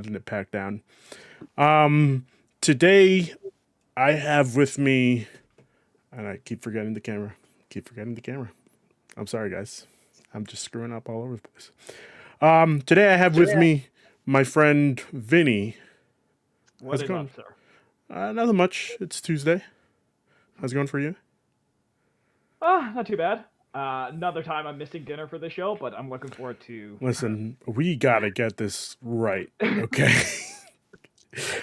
letting it pack down. Today I have with me, and I keep forgetting the camera. Keep forgetting the camera. I'm sorry, guys. I'm just screwing up all over the place. Today I have with me my friend Vinny. What How's it is going? up, sir? Nothing much. It's Tuesday. How's it going for you? Not too bad. Another time I'm missing dinner for the show, but I'm looking forward to. Listen, we gotta get this right, okay?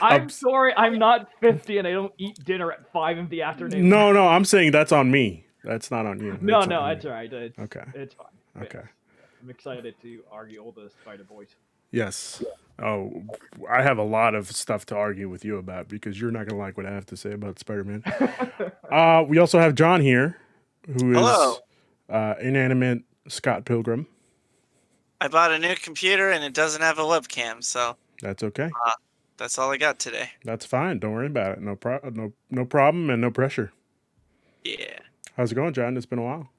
I'm sorry, I'm not 50 and I don't eat dinner at 5 in the afternoon. No, I'm saying that's on me. That's not on you. No, That's no, on it's me. alright. Okay. It's fine. Okay. Yes. I'm excited to argue all the spider boys. Yes. Oh, I have a lot of stuff to argue with you about because you're not gonna like what I have to say about Spider-Man. We also have John here, who Hello. is inanimate Scott Pilgrim. I bought a new computer and it doesn't have a webcam, so That's okay. that's all I got today. That's fine. Don't worry about it. No problem, and no pressure. Yeah. How's it going, John? It's been a while.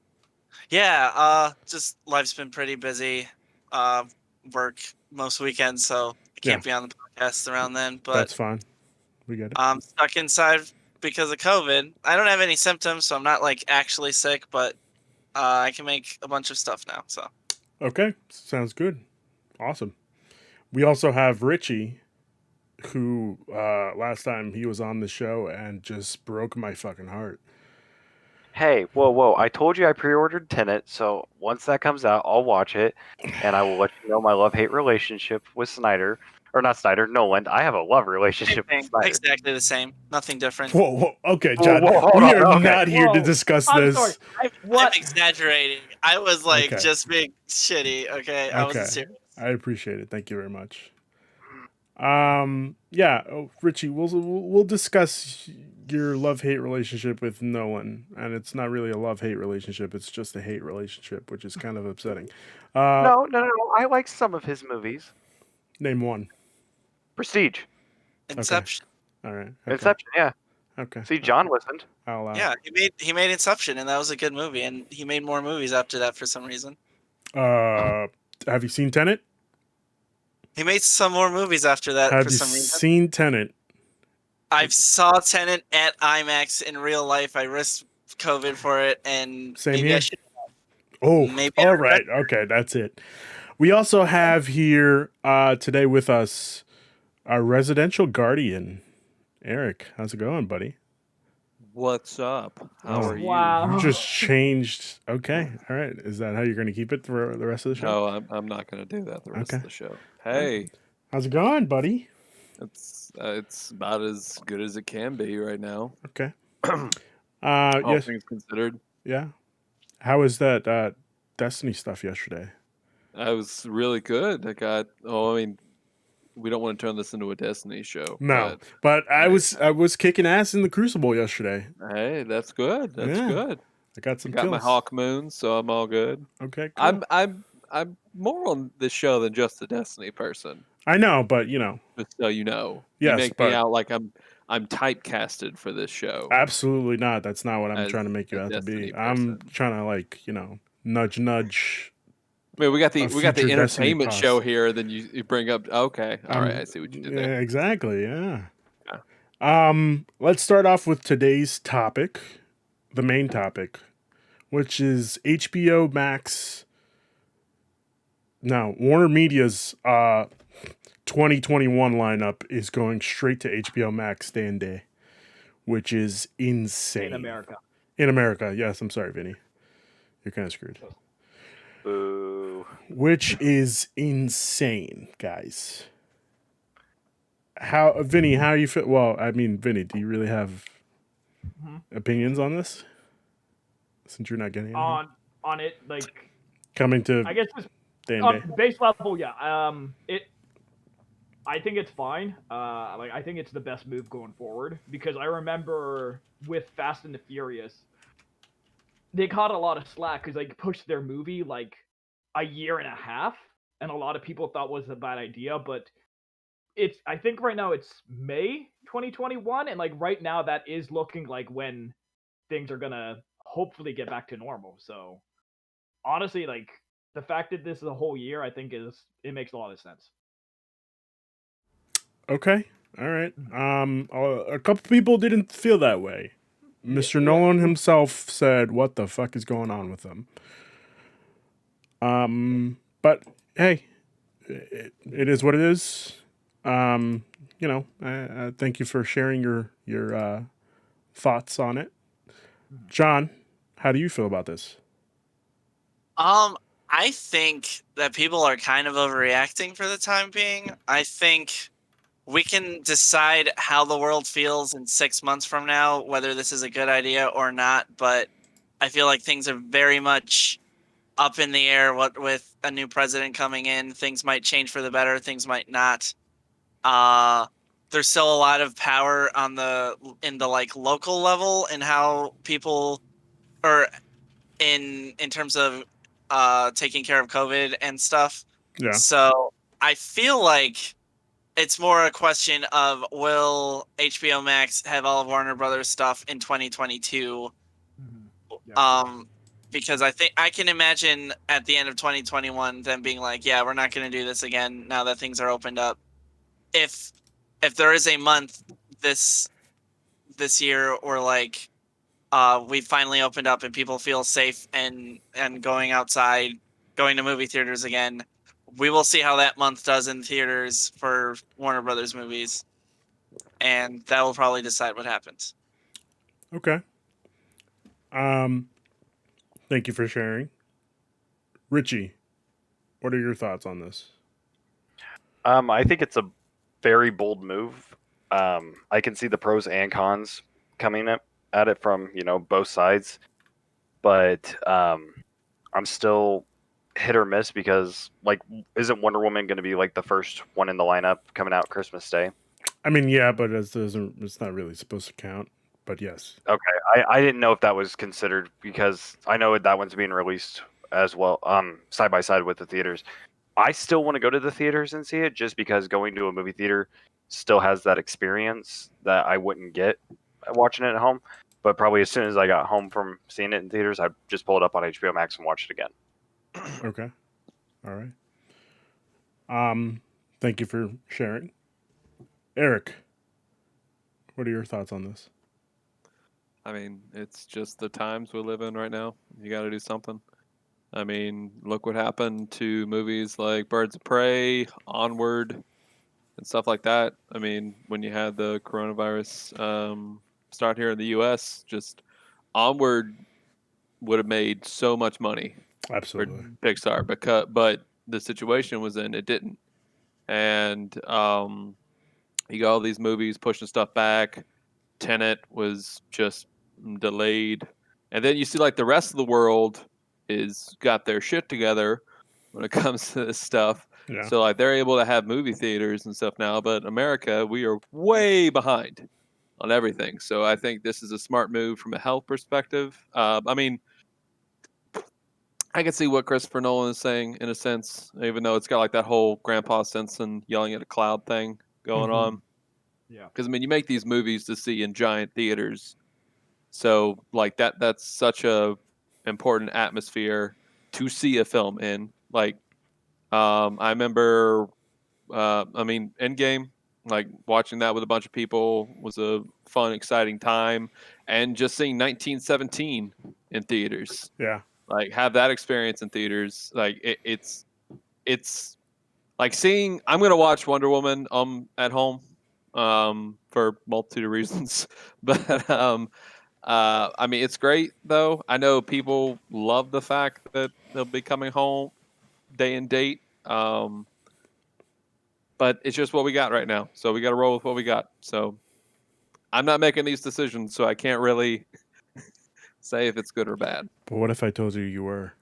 Yeah, just life's been pretty busy. Work most weekends, so I can't be on the podcast around then, but That's fine. We get it. I'm stuck inside because of COVID. I don't have any symptoms, so I'm not like actually sick, but I can make a bunch of stuff now, so. Okay, sounds good. Awesome. We also have Richey, who last time he was on the show and just broke my fucking heart. Hey, whoa. I told you I pre-ordered Tenet, so once that comes out, I'll watch it, and I will let you know my love-hate relationship with Snyder. Or not Snyder, Nolan. I have a love relationship with Snyder. Exactly the same. Nothing different. Whoa. Okay, John. Whoa, we on, are okay. not here to discuss I'm this. sorry. I'm exaggerating. I was like Okay. just being shitty, okay? I wasn't serious. I appreciate it. Thank you very much. Yeah, Richie, we'll discuss your love-hate relationship with Nolan, and it's not really a love-hate relationship, it's just a hate relationship, which is kind of upsetting. No. I like some of his movies. Name one. Prestige. Inception. All right. Okay. Inception, yeah. Okay. See, John listened. I'll allow Yeah, he made Inception, and that was a good movie, and he made more movies after that for some reason. Have you seen Tenet? He made some more movies after that Have for you some reason. seen Tenet? I saw Tenet at IMAX in real life. I risked COVID for it, and Same maybe here. I should. Oh, Maybe all right. Okay, that's it. We also have here today with us our residential guardian, Eric. How's it going, buddy? What's up? How are you? Wow. You just changed. Okay, all right. Is that how you're going to keep it for the rest of the show? No, I'm not going to do that the rest of the show. Hey, how's it going, buddy? it's about as good as it can be right now. Okay. All yes. things considered. Yeah. How was that Destiny stuff yesterday? I was really good. I got. Oh, I mean, we don't want to turn this into a Destiny show. No, but I was kicking ass in the Crucible yesterday. Hey, that's good. That's good. I got some. Got kills. my Hawk Moon, so I'm all good. Okay, cool. I'm more on this show than just a Destiny person. I know, but you know, just so you know, yes, you make me out like I'm typecasted for this show. Absolutely not. That's not what I'm trying to make you out to be. I'm trying to nudge. I mean, we got the entertainment show here. Then you bring up okay, all right, I see what you did there. Yeah, exactly. Yeah. Let's start off with today's topic, the main topic, which is HBO Max. Now, Warner Media's 2021 lineup is going straight to HBO Max day and day, which is insane. In America, yes. I'm sorry, Vinny. You're kind of screwed. Boo. Which is insane, guys. Vinny, how you feel? Well, I mean, Vinny, do you really have opinions on this? Since you're not getting anything? On it, like coming to, I guess just base level, yeah. I think it's fine. Like I think it's the best move going forward because I remember with Fast and the Furious, they caught a lot of slack because they pushed their movie like a year and a half, and a lot of people thought was a bad idea. But I think right now it's May 2021, and like right now that is looking like when things are gonna hopefully get back to normal. So honestly, like the fact that this is a whole year, I think it makes a lot of sense. Okay. All right. A couple people didn't feel that way. Mr. Nolan himself said, "What the fuck is going on with them?" But hey, it is what it is. Thank you for sharing your thoughts on it. John, how do you feel about this? I think that people are kind of overreacting for the time being. I think we can decide how the world feels in 6 months from now, whether this is a good idea or not. But I feel like things are very much up in the air. What with a new president coming in, things might change for the better, things might not. Uh, there's still a lot of power in the like local level and how people or in terms of taking care of COVID and stuff. Yeah. So I feel like it's more a question of will HBO Max have all of Warner Brothers stuff in 2022? Because I think I can imagine at the end of 2021 them being like, yeah, we're not going to do this again now that things are opened up. If there is a month this year or like we finally opened up and people feel safe and going outside, going to movie theaters again, we will see how that month does in theaters for Warner Brothers movies, and that will probably decide what happens. Okay. Thank you for sharing. Richie, what are your thoughts on this? I think it's a very bold move. I can see the pros and cons coming at it from both sides, but I'm still hit or miss because like, isn't Wonder Woman going to be like the first one in the lineup coming out Christmas Day? I mean, yeah, but it's not really supposed to count. But yes. Okay, I didn't know if that was considered because I know that one's being released as well, side by side with the theaters. I still want to go to the theaters and see it just because going to a movie theater still has that experience that I wouldn't get watching it at home. But probably as soon as I got home from seeing it in theaters, I just pull it up on HBO Max and watch it again. Okay. All right. Thank you for sharing. Eric, what are your thoughts on this? I mean, it's just the times we live in right now. You got to do something. I mean, look what happened to movies like Birds of Prey, Onward, and stuff like that. I mean, when you had the coronavirus start here in the U.S., just Onward would have made so much money for Absolutely. Pixar, but the situation was in it didn't, and you got all these movies pushing stuff back. Tenet was just delayed, and then you see like the rest of the world is got their shit together when it comes to this stuff. Yeah. So like they're able to have movie theaters and stuff now, but America, we are way behind on everything. So I think this is a smart move from a health perspective. I mean, I can see what Christopher Nolan is saying in a sense, even though it's got like that whole Grandpa Simpson yelling at a cloud thing going on. Yeah. Because I mean, you make these movies to see in giant theaters, so like that's such a important atmosphere to see a film in. Like, I remember, I mean, Endgame, like watching that with a bunch of people was a fun, exciting time, and just seeing 1917 in theaters, Yeah. like have that experience in theaters, like it's like seeing. I'm gonna watch Wonder Woman at home, for multitude of reasons, but I mean, it's great though. I know people love the fact that they'll be coming home day and date. But it's just what we got right now. So we got to roll with what we got. So I'm not making these decisions, so I can't really say if it's good or bad. But what if I told you you were?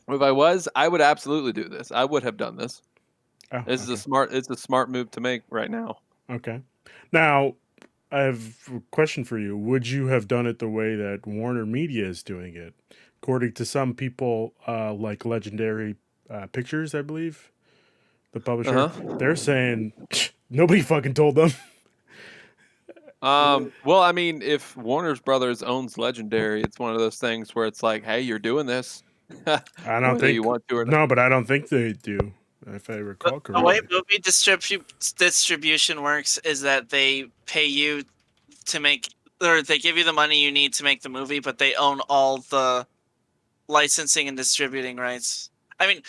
If I was, I would absolutely do this. I would have done this. Oh, This is it's a smart move to make right now. Okay. Now, I have a question for you. Would you have done it the way that Warner Media is doing it? According to some people, like Legendary Pictures, I believe, the publisher, they're saying nobody fucking told them. Well, I mean, if Warner's Brothers owns Legendary, it's one of those things where it's like, hey, you're doing this, I don't whether think. you want to or not. No, but I don't think they do. if I recall The way correctly. movie distribution works is that they pay you to make, or they give you the money you need to make the movie, but they own all the licensing and distributing rights. I mean,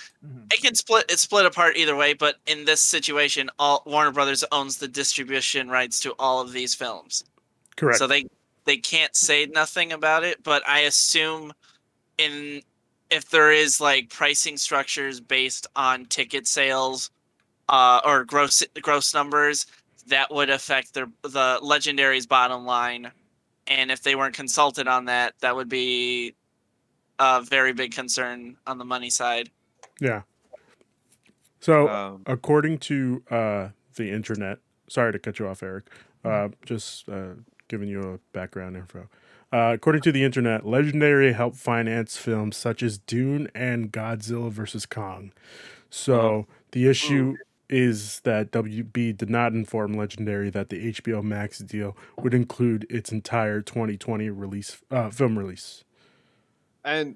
it can split apart either way, but in this situation, all Warner Brothers owns the distribution rights to all of these films. Correct. So they can't say nothing about it, but I assume if there is like pricing structures based on ticket sales or gross numbers, that would affect the Legendary's bottom line. And if they weren't consulted on that, that would be a very big concern on the money side. Yeah. So, according to the internet, sorry to cut you off, Eric. Just giving you a background info. According to the internet, Legendary helped finance films such as Dune and Godzilla vs. Kong. So the issue is that WB did not inform Legendary that the HBO Max deal would include its entire 2020 release film release. And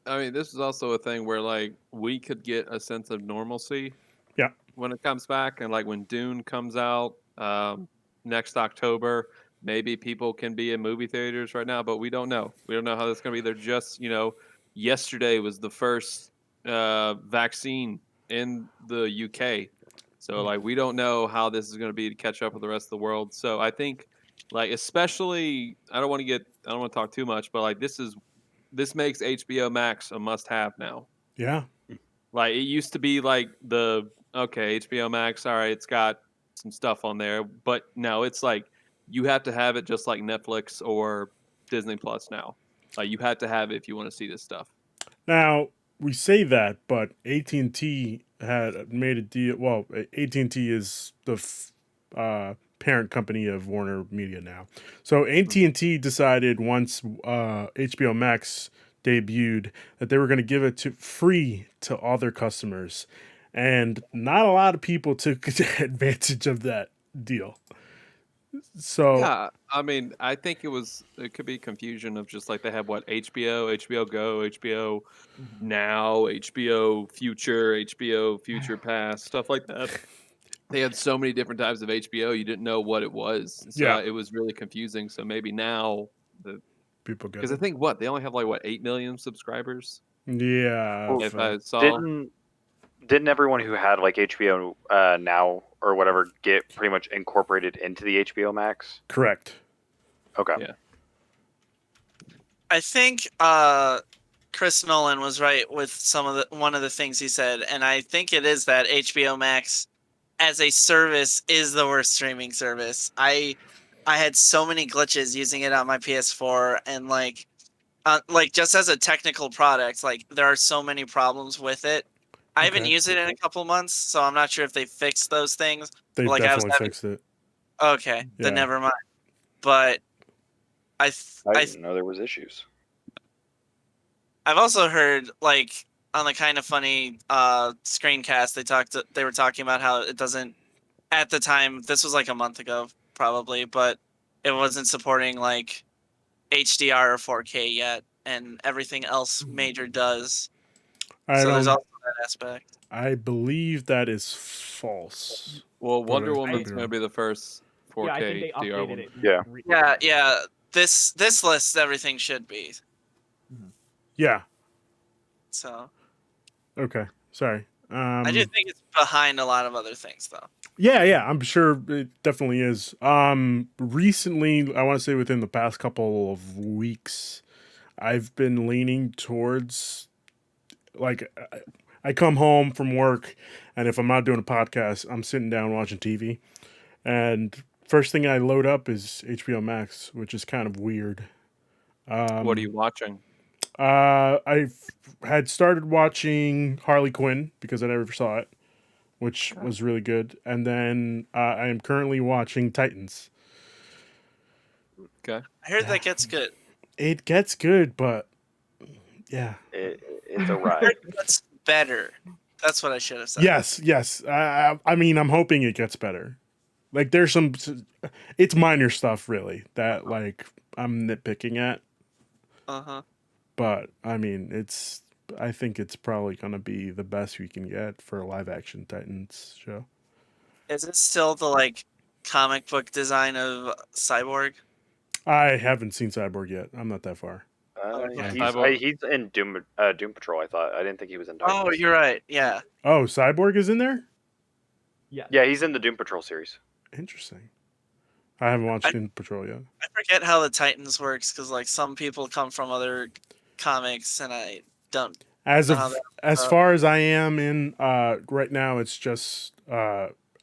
I mean, this is also a thing where like we could get a sense of normalcy. Yeah. When it comes back, and like when Dune comes out next October, maybe people can be in movie theaters right now, but we don't know. We don't know how that's going to be. They're just, yesterday was the first vaccine in the UK. So like we don't know how this is going to be to catch up with the rest of the world. So I think like especially I don't want to talk too much, but like this makes HBO Max a must-have now. Yeah. Like it used to be like HBO Max, all right, it's got some stuff on there, but now it's like you have to have it just like Netflix or Disney Plus now. Like you have to have it if you want to see this stuff. Now, we say that, but AT&T had made a deal. Well, AT&T is the parent company of Warner Media now. So AT&T decided once HBO Max debuted that they were going to give it free to all their customers. And not a lot of people took advantage of that deal. So yeah, I mean, I think it could be confusion of just like they have HBO Go, HBO Now, HBO Future Pass, stuff like that. They had so many different types of HBO, you didn't know what it was. So it was really confusing. So maybe now people get because I think they only have 8 million subscribers. Yeah. If I saw. Didn't everyone who had like HBO Now or whatever get pretty much incorporated into the HBO Max? Correct. Okay. Yeah. I think Chris Nolan was right with one of the things he said, and I think it is that HBO Max as a service is the worst streaming service. I had so many glitches using it on my PS4, and like just as a technical product, like there are so many problems with it. I haven't used it in a couple months, so I'm not sure if they fixed those things. They've definitely fixed it. Okay, then never mind. But I didn't know there was issues. I've also heard like on the Kind of Funny screencast they were talking about how it doesn't at the time, this was like a month ago probably, but it wasn't supporting like HDR or 4K yet, and everything else major does. So there's also that aspect. I believe that is false. Well, Wonder Woman's going to be the first 4K yeah, I think they DR updated one. it. Yeah. This list, everything should be. Yeah. So. Okay. Sorry. I do think it's behind a lot of other things, though. Yeah, I'm sure it definitely is. Recently, I want to say within the past couple of weeks, I've been leaning towards, like, I come home from work, and if I'm not doing a podcast, I'm sitting down watching TV, and first thing I load up is HBO Max, which is kind of weird. What are you watching? I had started watching Harley Quinn because I never saw it, which was really good. And then I am currently watching Titans. Okay. I heard that gets good. It gets good, but yeah. It's a ride. It gets better. That's what I should have said. Yes. I mean, I'm hoping it gets better. Like, there's it's minor stuff, really, that, like, I'm nitpicking at. Uh-huh. But, I mean, I think it's probably going to be the best we can get for a live action Titans show. Is it still the like comic book design of Cyborg? I haven't seen Cyborg yet. I'm not that far. He's in Doom Patrol. I thought. I didn't think he was in Titans. Oh, you're right. Yeah. Oh, Cyborg is in there? Yeah, he's in the Doom Patrol series. Interesting. I haven't watched Doom Patrol yet. I forget how the Titans works because like some people come from other comics and I don't. As Uh, far as I am in right now, it's just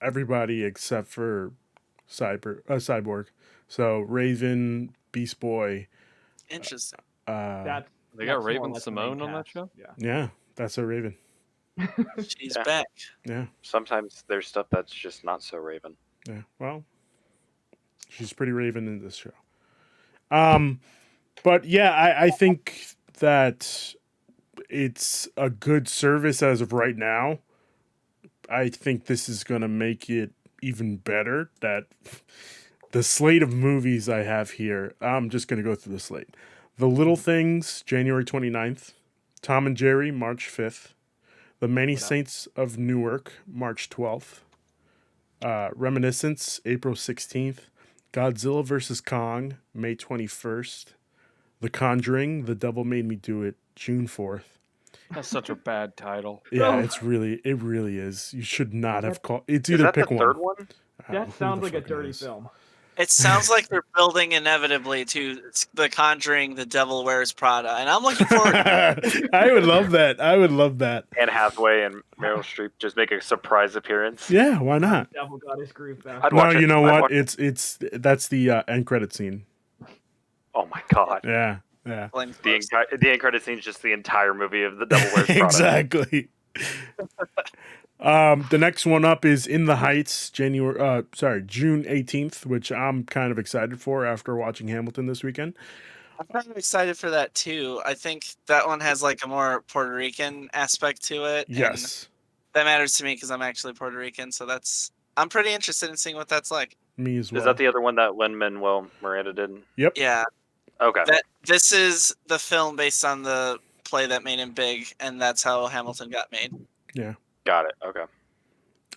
everybody except for Cyborg. So Raven, Beast Boy. Interesting. They got That's more Raven or less the Simone main on that cast. show? Yeah, that's a Raven. She's Yeah. back. Yeah, Sometimes there's stuff that's just not so Raven. yeah. Well, she's pretty Raven in this show. But yeah, I think that it's a good service as of right now. I think this is going to make it even better. That the slate of movies I have here, I'm just going to go through the slate. The Little Things, January 29th. Tom and Jerry, March 5th. The Many Saints of Newark, March 12th. Reminiscence, April 16th. Godzilla vs. Kong, May 21st. The Conjuring, The Devil Made Me Do It, June 4th. That's such a bad title. Yeah, Oh. it really is. You should not have called. It's Is either that pick the one. third one? Who That the sounds like a fuck dirty knows? film. It sounds like they're building inevitably to The Conjuring, The Devil Wears Prada, and I'm looking forward. I would love that. Anne Hathaway and Meryl Streep just make a surprise appearance. Yeah, why not? Devil got his groove back. I'd No, watch it. you know I'd what? watch It's that's the end credit scene. Oh my god. Yeah. The end credit scene is just the entire movie of The Devil Wears Prada. Exactly. The next one up is In the Heights, June 18th, which I'm kind of excited for after watching Hamilton this weekend. I'm kind of excited for that too. I think that one has like a more Puerto Rican aspect to it. and Yes, that matters to me because I'm actually Puerto Rican, so I'm pretty interested in seeing what that's like. me as well. Is that the other one that Lin-Manuel Miranda did? Yeah, Okay. this is the film based on the play that made him big, and that's how Hamilton got made. Got it. Okay.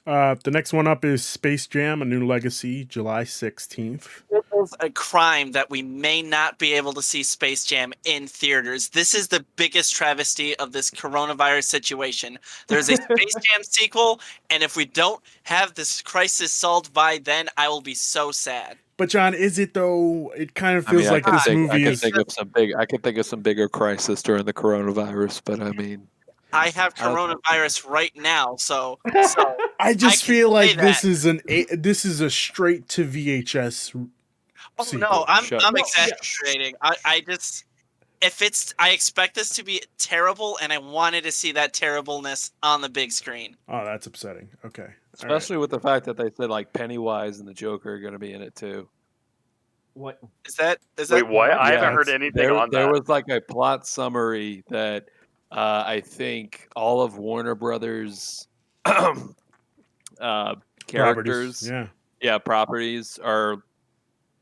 The next one up is Space Jam: A New Legacy, July 16th. It is a crime that we may not be able to see Space Jam in theaters. This is the biggest travesty of this coronavirus situation. There's a Space Jam sequel, and if we don't have this crisis solved by then, I will be so sad. But John, is it though? It kind of I mean, feels like this movie I is. could think of some bigger crisis during the coronavirus, but I mean, I have coronavirus right now, so I just can feel like say this that. is a straight to VHS. oh sequel. no, I'm Shut up. exaggerating. I expect this to be terrible, and I wanted to see that terribleness on the big screen. Oh, that's upsetting. Okay. All right. especially with the fact that they said like Pennywise and the Joker are going to be in it too. What? Is that Wait, what? I haven't Yeah, heard anything There on that. was like a plot summary that I think all of Warner Brothers characters, Properties. properties are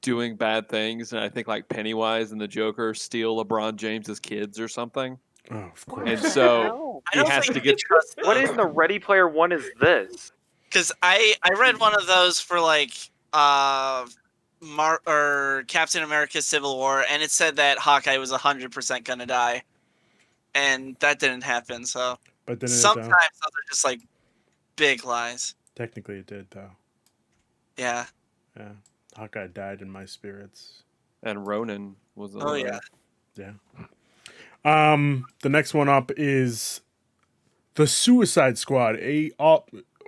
doing bad things, and I think like Pennywise and the Joker steal LeBron James's kids or something, Oh, of course. and so I he don't has think to we get. can trust What in the Ready Player One is this? Because I read one of those for like or Captain America: Civil War, and it said that Hawkeye was 100% gonna die, and that didn't happen. So But then sometimes those are just like big lies. technically it did though. Yeah. Yeah. Hawkeye died in my spirits. And Ronan was. Oh yeah. Yeah. The next one up is The Suicide Squad.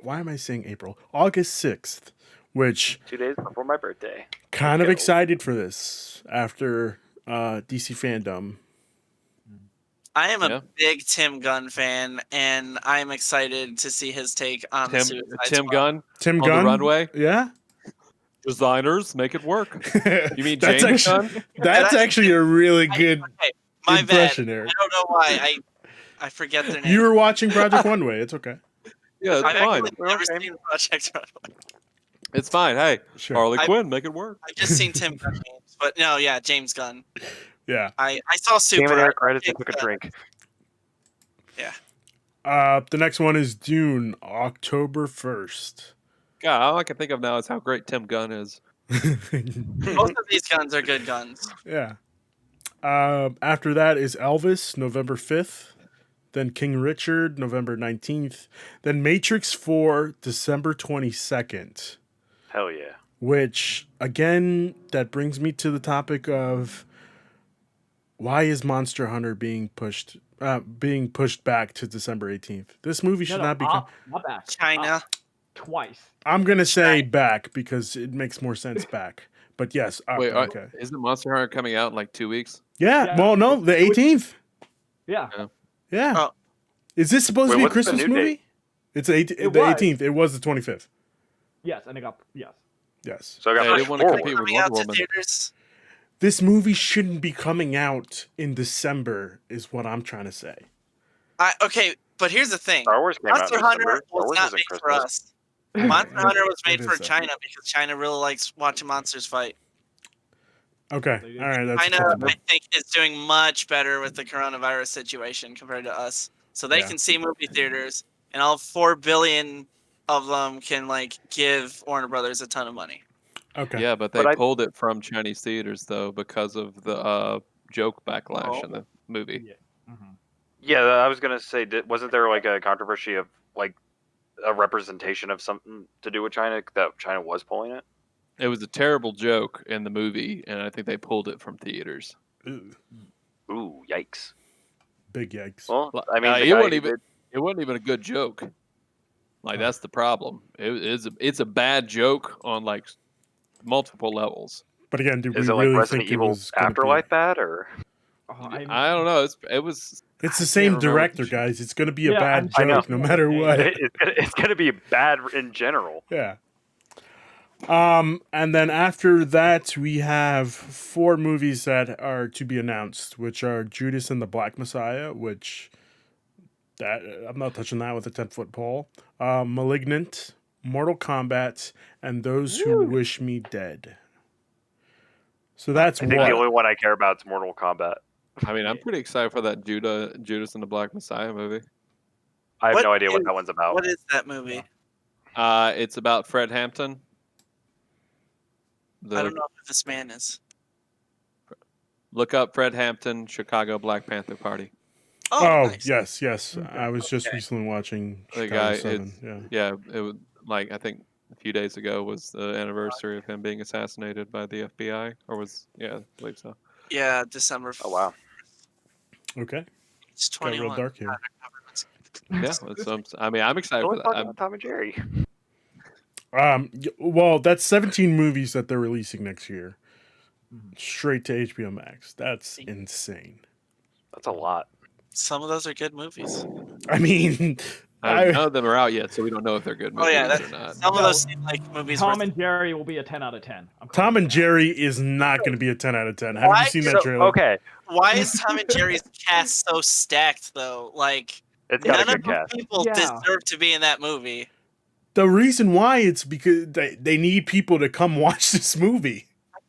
Why am I saying April? August 6th, which 2 days before my birthday. kind of go. excited for this after DC fandom. I am Yeah. a big Tim Gunn fan, and I'm excited to see his take on the Suicide Tim Squad. Gunn Tim on Gunn? the runway. Yeah. Designers make it work. You mean That's James actually, Gunn? That's actually a really good Okay, my bad. impression, Eric. I don't know why I forget their name. You were watching Project One Way. It's okay. Yeah, it's I've fine. actually never Okay. seen Project Runway. It's fine. Hey, Sure. Harley I- Quinn, make it work. I've just seen Tim Gunn names, but no, yeah, James Gunn. Yeah. I saw Super. Damn it, Eric, I right as I think, took a drink. Yeah. The next one is Dune, October 1st. God, all I can think of now is how great Tim Gunn is. Both of these guns are good guns. Yeah. After that is Elvis, November 5th. Then King Richard, November 19th. Then Matrix 4, December 22nd. Hell yeah. Which, again, that brings me to the topic of why is Monster Hunter being pushed back to December 18th? This movie should not be. not back. China. Twice. I'm gonna say back because it makes more sense back. But yes, Wait, okay. isn't Monster Hunter coming out in like 2 weeks? Yeah. Well, no, the 18th. Yeah. Yeah. Oh. Is this supposed to be a what's the Christmas new movie? date? It's the 18th. It was the 25th. Yes, and it got yes. Yes. So I got They didn't want to compete with Coming Wonder out to Woman. theaters. This movie shouldn't be coming out in December, is what I'm trying to say. Okay, but here's the thing. Star Wars came out Monster in Hunter December. Star was Wars not isn't made for Christmas. us. Monster Hunter was made It for is, though. China because China really likes watching monsters fight. Okay. All right. That's China, acceptable. I think, is doing much better with the coronavirus situation compared to us. So they Yeah. can see movie theaters, and all 4 billion of them can give Warner Brothers a ton of money. Okay. Yeah, but they But I- pulled it from Chinese theaters though because of the joke backlash in the movie. Yeah. Mm-hmm. Yeah, I was gonna say, wasn't there like a controversy of like a representation of something to do with China that China was pulling it? It was a terrible joke in the movie, and I think they pulled it from theaters. Ugh, Ooh, yikes! big yikes. Well, Well, I mean, the it guy wasn't who even did- it wasn't even a good joke. Like Oh. that's the problem. It's a bad joke on like multiple levels. But again, do we is it like really Resident think it Evil was gonna Afterlife be... bad or? I don't know. It was. It's the I same can't remember. director, guys. It's gonna be a Yeah, bad I know. joke no matter what. It's gonna be bad in general. Yeah. And then after that, we have 4 movies that are to be announced, which are Judas and the Black Messiah, which that I'm not touching that with a 10-foot pole. Malignant, Mortal Kombat, and Those Who Wish Me Dead. So that's I think the what. only one I care about is Mortal Kombat. I mean, I'm pretty excited for that Judas and the Black Messiah movie. I have What no idea what is- that one's about. What is that movie? It's about Fred Hampton. I don't know who this man is. Look up Fred Hampton, Chicago Black Panther Party. Oh, Nice. yes. I was just recently watching The Chicago guy 7. Yeah. Yeah, it was like I think a few days ago was the anniversary of him being assassinated by the FBI, or I believe so. Yeah, December. Oh wow. Okay. It's Got real 21. dark here. Yeah, I mean, I'm excited for Don't that. talk about Tom and Jerry. Well, that's 17 movies that they're releasing next year. Straight to HBO Max. That's insane. That's a lot. Some of those are good movies. I mean, None of them are out yet, so we don't know if they're good Oh movies yeah, or not. some of those seem like movies. Tom where- and Jerry will be a 10 out of 10. Tom and Jerry is not going to be a 10 out of 10. Have Why? you seen that So, trailer? okay, Why is Tom and Jerry's cast so stacked though? Like it's got a none good of those cast. people Yeah. deserve to be in that movie. The reason why it's because they need people to come watch this movie.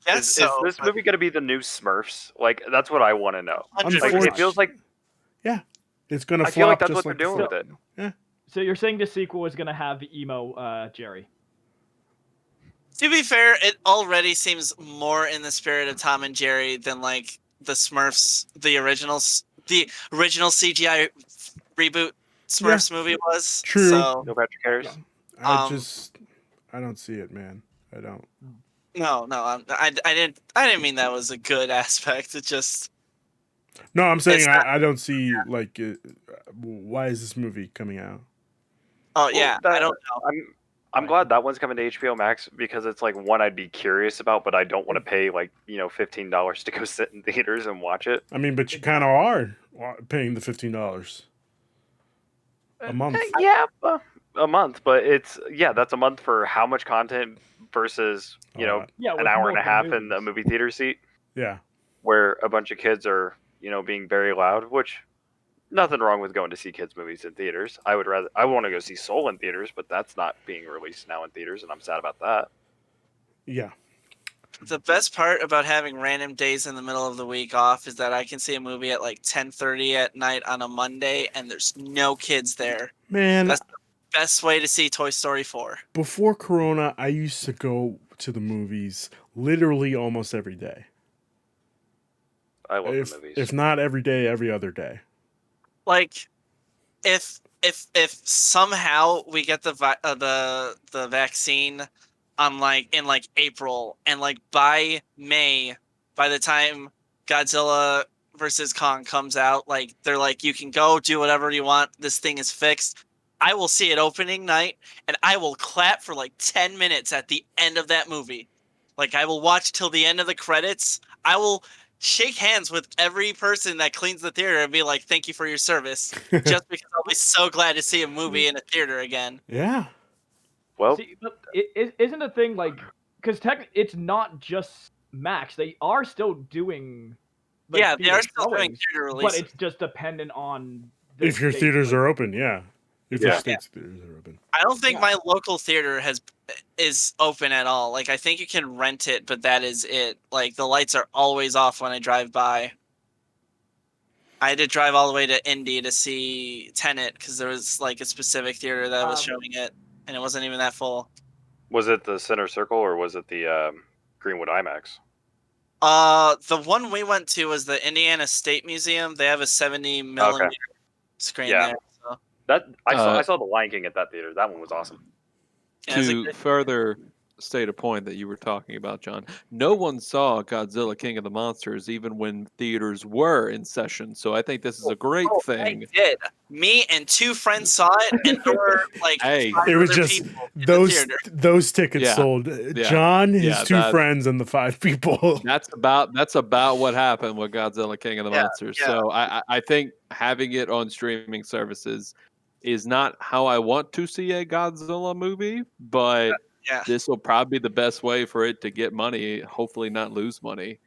Yes, Is so. this movie going to be the new Smurfs? Like, that's what I want to know. 100%. Like, it feels like It's going to I feel like flop that's just what they're like doing the- with it. So you're saying the sequel is going to have emo Jerry? To be fair, it already seems more in the spirit of Tom and Jerry than like the Smurfs, the original CGI reboot Smurfs movie was. True. So No Patrick Harris. I don't see it, man. I don't. no, I didn't mean that was a good aspect. It just No, I'm saying It's not- I don't see like why is this movie coming out? yeah, I don't know. I'm glad that one's coming to HBO Max because it's like one I'd be curious about, but I don't want to pay like $15 to go sit in theaters and watch it. I mean, but you kind of are paying the $15 a month. Yeah, a month, but that's a month for how much content versus Oh, Yeah, an with hour and a multiple half in a movies. movie theater seat Yeah. where a bunch of kids are being very loud, which nothing wrong with going to see kids movies in theaters. I want to go see Soul in theaters, but that's not being released now in theaters, and I'm sad about that. Yeah. The best part about having random days in the middle of the week off is that I can see a movie at like 10:30 at night on a Monday, and there's no kids there. Man, That's the best way to see Toy Story 4. before Corona, I used to go to the movies literally almost every day. I love the movies. If not every day, every other day. Like, if somehow we get the vaccine on in April, and like by May, by the time Godzilla versus Kong comes out, like they're like, you can go do whatever you want, this thing is fixed, I will see it opening night and I will clap for like 10 minutes at the end of that movie. Like, I will watch till the end of the credits. I will shake hands with every person that cleans the theater and be like, thank you for your service, just because I'll be so glad to see a movie in a theater again. Yeah. Well, See, but isn't the thing like, because it's not just Max. They are still doing. Like, Yeah, they are theater still doing showings, theater but releases. it's just dependent on If your state, theaters like- are open, yeah. If your Yeah. state's theaters are open. I don't think Yeah. my local theater is open at all. Like, I think you can rent it, but that is it. Like, the lights are always off when I drive by. I had to drive all the way to Indy to see Tenet because there was like a specific theater that was showing it, and it wasn't even that full. was it the Center Circle or was it the Greenwood IMAX? The one we went to was the Indiana State Museum. They have a 70 millimeter screen Yeah. there. So, That I saw the Lion King at that theater. That one was awesome. yeah, it was To further state a point that you were talking about, John, no one saw Godzilla King of the Monsters even when theaters were in session. So I think this is a great thing. I did. Me and two friends saw it, and there were like Hey, 5 It was other just people in the those theater. those tickets Yeah. sold. Yeah. John, his Yeah, two that- friends, and the 5 people. That's about what happened with Godzilla King of the Yeah, Monsters. yeah. So I think having it on streaming services is not how I want to see a Godzilla movie, but Yeah. this will probably be the best way for it to get money, hopefully not lose money.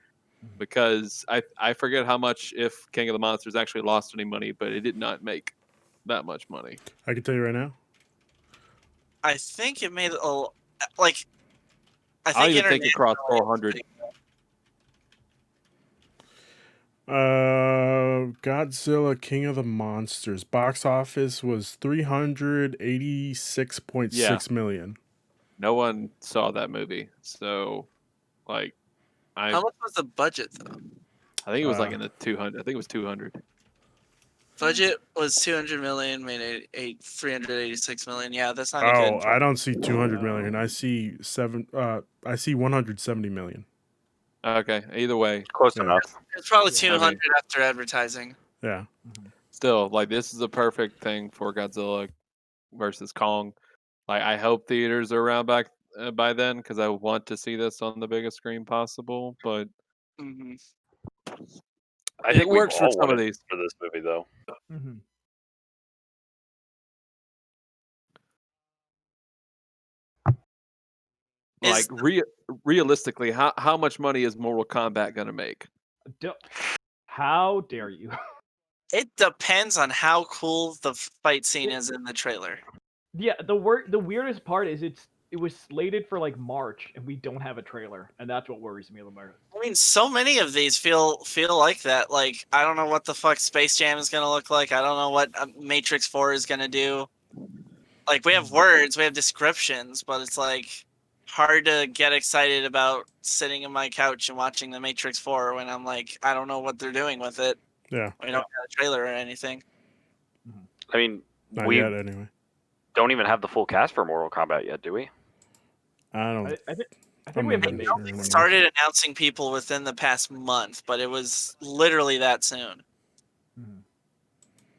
Because I forget how much if King of the Monsters actually lost any money, but it did not make that much money. I can tell you right now. I think it made like. I I think don't even think it crossed internationally, 400. Godzilla King of the Monsters box office was 386.6 million. No one saw that movie, so like How much was the budget though? I think it was like in the 200. I think it was 200. Budget was 200 million, made 386 million. Yeah, that's not Oh, good. I don't see 200 million. I see 170 million. Okay, either way, Close Yeah. enough. It's probably Yeah. 200 after advertising. Yeah. still like this is a perfect thing for Godzilla versus Kong. Like I hope theaters are around back by then because I want to see this on the biggest screen possible. But Hmm. I It think we've works for all some of wanted these. for this movie though. Mhm. Is- like realistically, how much money is Mortal Kombat gonna make? How dare you? It depends on how cool the fight scene is in the trailer. Yeah, the weirdest part is it was slated for like March, and we don't have a trailer, and that's what worries me the most. I mean, so many of these feel like that. Like, I don't know what the fuck Space Jam is gonna look like. I don't know what Matrix 4 is gonna do. Like, we have words, we have descriptions, but it's like hard to get excited about sitting in my couch and watching the Matrix 4 when I'm like, I don't know what they're doing with it. Yeah. We don't have a trailer or anything. I mean, Not we yet, anyway. don't even have the full cast for Mortal Kombat yet, do we? I don't. I think I'm we have not the really big sure one. anymore. Started announcing people within the past month, but it was literally that soon.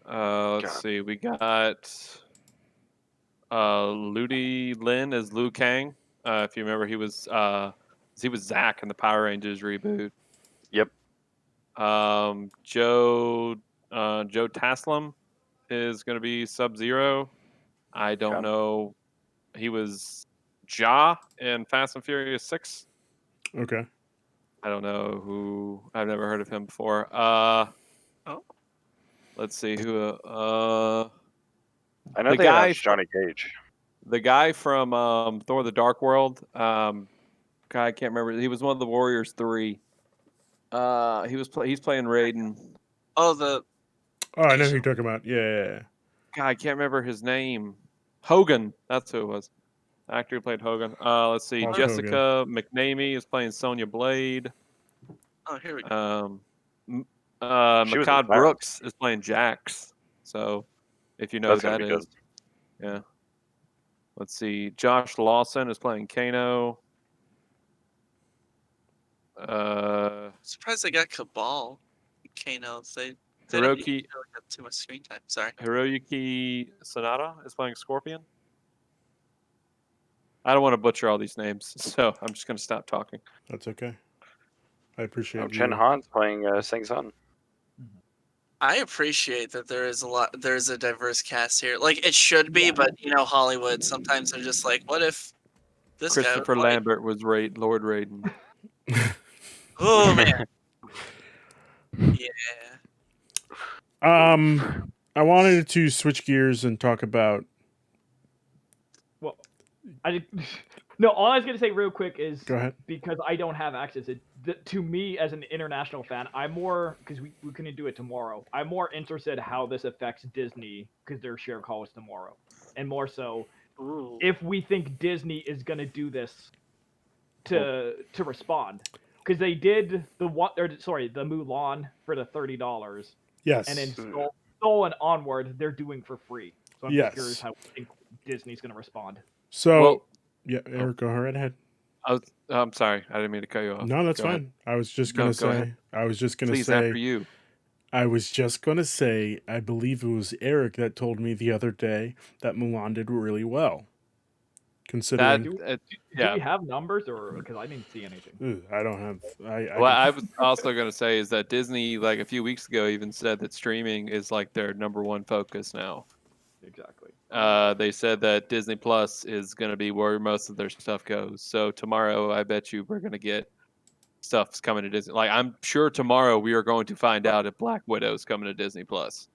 Let's God. see. We got Ludi Lin as Liu Kang. If you remember, he was Zack in the Power Rangers reboot. Yep. Joe Taslim is going to be Sub-Zero. I don't Okay. know. He was Ja in Fast and Furious 6. Okay. I don't know who. I've never heard of him before. Let's see who. I know The they guy announced Johnny Cage. The guy from Thor: The Dark World. guy I can't remember. He was one of the Warriors 3. He's playing Raiden. Oh, the Oh, I know who you're talking about. Yeah. God, I can't remember his name. Hogan. That's who it was. The actor who played Hogan. Let's see. Hulk Jessica McNamee is playing Sonya Blade. oh, here we go. She was in Makad Clarence. Brooks is playing Jax. So, if you know That's who gonna that be is. Yeah. Let's see. Josh Lawson is playing Kano. Surprised they got Cabal. Kano. They didn't Hiroki really have too much screen time. Sorry. Hiroyuki Sanada is playing Scorpion. I don't want to butcher all these names, so I'm just going to stop talking. That's okay. I appreciate Chen you. Han's playing Sing Sun. I appreciate that there's a diverse cast here. Like it should be, but Hollywood sometimes they're just like, what if this Christopher guy was white? Lambert was Lord Raiden. Oh man. Yeah. I wanted to switch gears and talk about. Well, no. All I was gonna say real quick is Go ahead. because I don't have access. To me, as an international fan, I'm more because we couldn't do it tomorrow. I'm more interested how this affects Disney because their share call is tomorrow, and more so Ooh. if we think Disney is gonna do this to respond because they did the Mulan for the $30, Yes. and then Soul and Onward they're doing for free. So I'm just curious Yes. how we think Disney's gonna respond. So, Well- yeah, Eric, go right ahead. I'm sorry. I didn't mean to cut you off. No, that's Go fine. ahead. I was just No, gonna go say. ahead. I was just gonna Please, say. after you. I was just gonna say. I believe it was Eric that told me the other day that Mulan did really well. Considering, Do Yeah. we have numbers or because I didn't see anything? Ugh, I don't have. Well, I was also going to say is that Disney, like a few weeks ago, even said that streaming is like their number one focus now. Exactly. They said that Disney Plus is going to be where most of their stuff goes. So tomorrow, I bet you we're going to get stuff's coming to Disney. Like I'm sure tomorrow we are going to find out if Black Widow's coming to Disney Plus.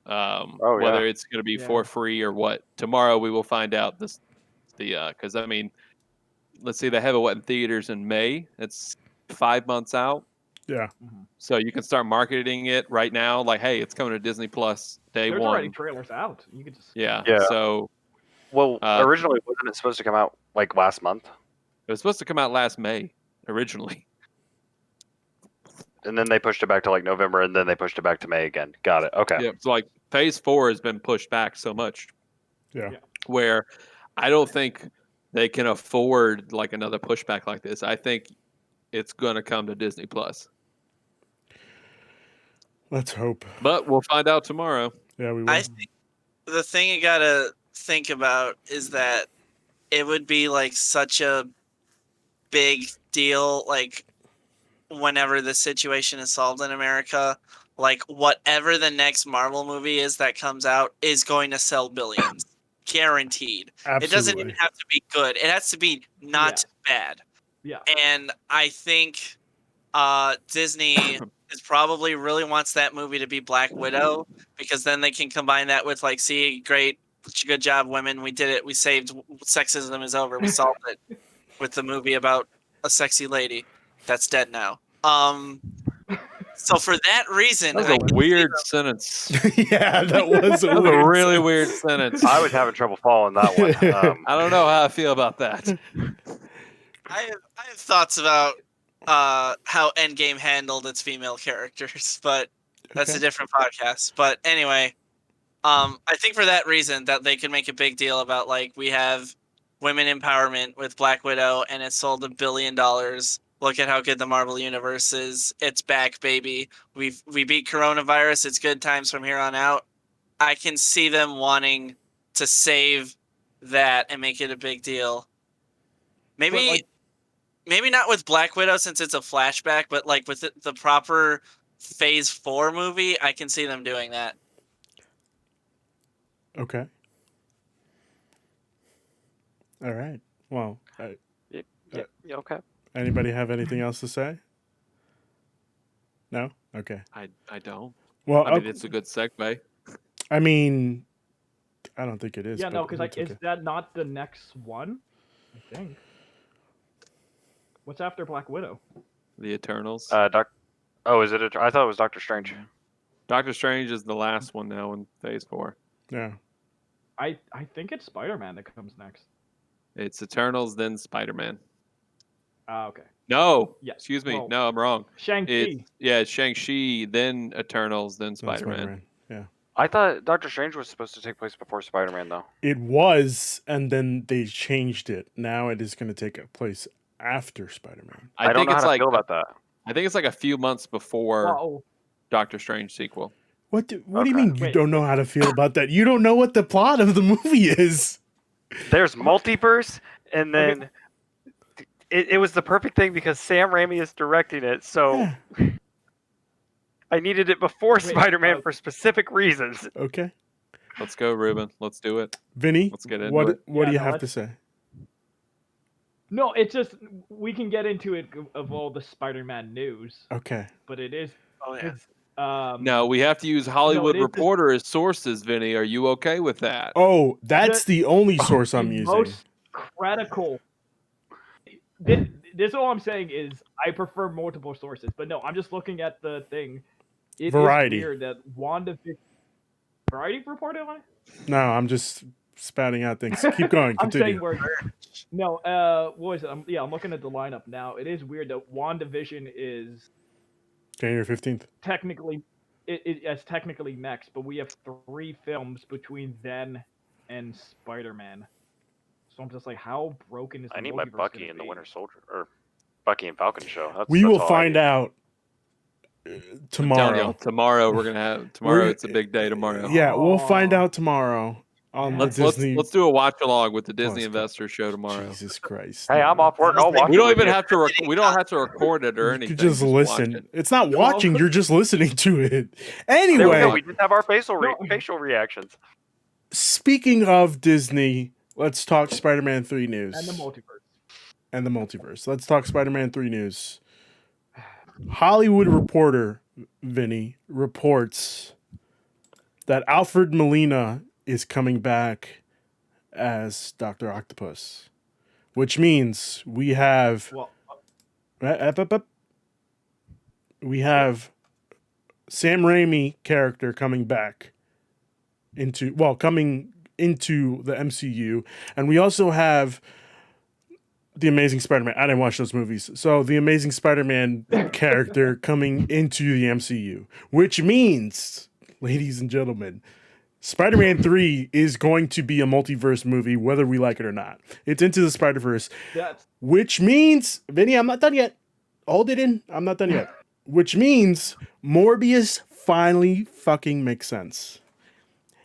Whether it's going to be for free or what. Tomorrow we will find out because I mean, let's see, they have it in theaters in May. It's 5 months out. Yeah. So you can start marketing it right now. Like, hey, it's coming to Disney Plus day There's one. already trailers out. You could just Yeah. Yeah. So Well, originally wasn't it supposed to come out like last month? it was supposed to come out last May originally. And then they pushed it back to like November, and then they pushed it back to May again. Got it. Okay. Yeah. So like Phase 4 has been pushed back so much. Yeah. Where I don't think they can afford like another pushback like this. I think it's going to come to Disney Plus. Let's hope. But we'll find out tomorrow. Yeah, we will. I think the thing you gotta think about is that it would be like such a big deal, like whenever the situation is solved in America, like whatever the next Marvel movie is that comes out is going to sell billions. Guaranteed. Absolutely. It doesn't even have to be good. It has to be not bad. Yeah. And I think Disney is probably really wants that movie to be Black Widow because then they can combine that with like, see, great, good job, women. We did it. We saved sexism is over. We solved it with the movie about a sexy lady that's dead now. So for that reason, That was a weird sentence. Yeah, that was That was a really weird sentence. I was having trouble following that one. I don't know how I feel about that. I have thoughts about how Endgame handled its female characters, but that's a different podcast. But anyway, I think for that reason that they could make a big deal about like we have women empowerment with Black Widow and it sold $1 billion. Look at how good the Marvel Universe is. It's back, baby. We beat coronavirus. It's good times from here on out. I can see them wanting to save that and make it a big deal. Maybe not with Black Widow since it's a flashback, but like with the proper Phase 4 movie, I can see them doing that. Okay. All right. Well, Yeah, okay. anybody have anything else to say? No? Okay. I don't. Well, I mean, it's a good segue. I mean, I don't think it is. Yeah, no, but because like, it's okay. is that not the next one? I think. What's after Black Widow? The Eternals. Oh, is it? I thought it was Doctor Strange. Doctor Strange is the last one now in Phase 4. Yeah. I think it's Spider-Man that comes next. It's Eternals, then Spider-Man. Okay. No, Yeah, excuse me. well, No, I'm wrong. Shang-Chi. It's Shang-Chi, then Eternals, then Then Spider-Man. Yeah. I thought Doctor Strange was supposed to take place before Spider-Man, though. It was, and then they changed it. Now it is going to take place after Spider-Man. I don't think know it's how to like feel about that. I think it's like a few months before Well, Doctor Strange sequel. What do you Okay. mean you Wait, don't know how to feel about that? You don't know what the plot of the movie is. There's multiverse, and Okay. then it was the perfect thing because Sam Raimi is directing it, so Yeah. I needed it before Wait, Spider-Man for specific reasons. Okay. Let's go, Ruben. Let's do it. Vinny, Let's get into what it. what do Yeah, you no, have to let's- say? no, it's just we can get into it of all the Spider-Man news, Okay. but it is Oh yeah. it's No, we have to use Hollywood it is just- Reporter as sources, Vinny. Are you okay with that? Oh, that's the only source I'm the using. most critical. This all I'm saying is I prefer multiple sources, but no, I'm just looking at the thing. It is Variety. weird that Variety reported on it. No, I'm just spouting out things. Keep going. I'm saying Continue. we're no. What was it? I'm looking at the lineup now. It is weird that WandaVision is January 15th. technically it's technically next, but we have 3 films between then and Spider-Man. So I'm just like, how broken is the I need my multiverse Bucky gonna and the be? Winter Soldier, or Bucky and Falcon show. We that's will all I find need. out I'm telling tomorrow. you, tomorrow we're gonna have. Tomorrow it's a big day. Tomorrow. Yeah, we'll find Aw. out tomorrow on the Let's Disney. let's do a watch along with the Disney Plus, Investor show tomorrow. Jesus Christ. Hey, I'm off work. I was I'll watch We it don't with even you. have to. We don't have to record it or You anything. could just watch listen. it. It's not watching. You're just listening to it. There we Anyway, go. We just have our facial No. reactions. speaking of Disney, let's talk Spider-Man 3 news. And the multiverse. And the multiverse. Let's talk Spider-Man 3 news. Hollywood Reporter, Vinny, reports that Alfred Molina is coming back as Dr. Octopus, which means we have Well, we have Sam Raimi character coming into the MCU, and we also have the Amazing Spider-Man. I didn't watch those movies. So the Amazing Spider-Man character coming into the MCU, which means, ladies and gentlemen, Spider-Man 3 is going to be a multiverse movie, whether we like it or not. It's Into the Spider-Verse, that's which means, Vinny, I'm not done yet. Hold it in. I'm not done yet. Which means Morbius finally fucking makes sense.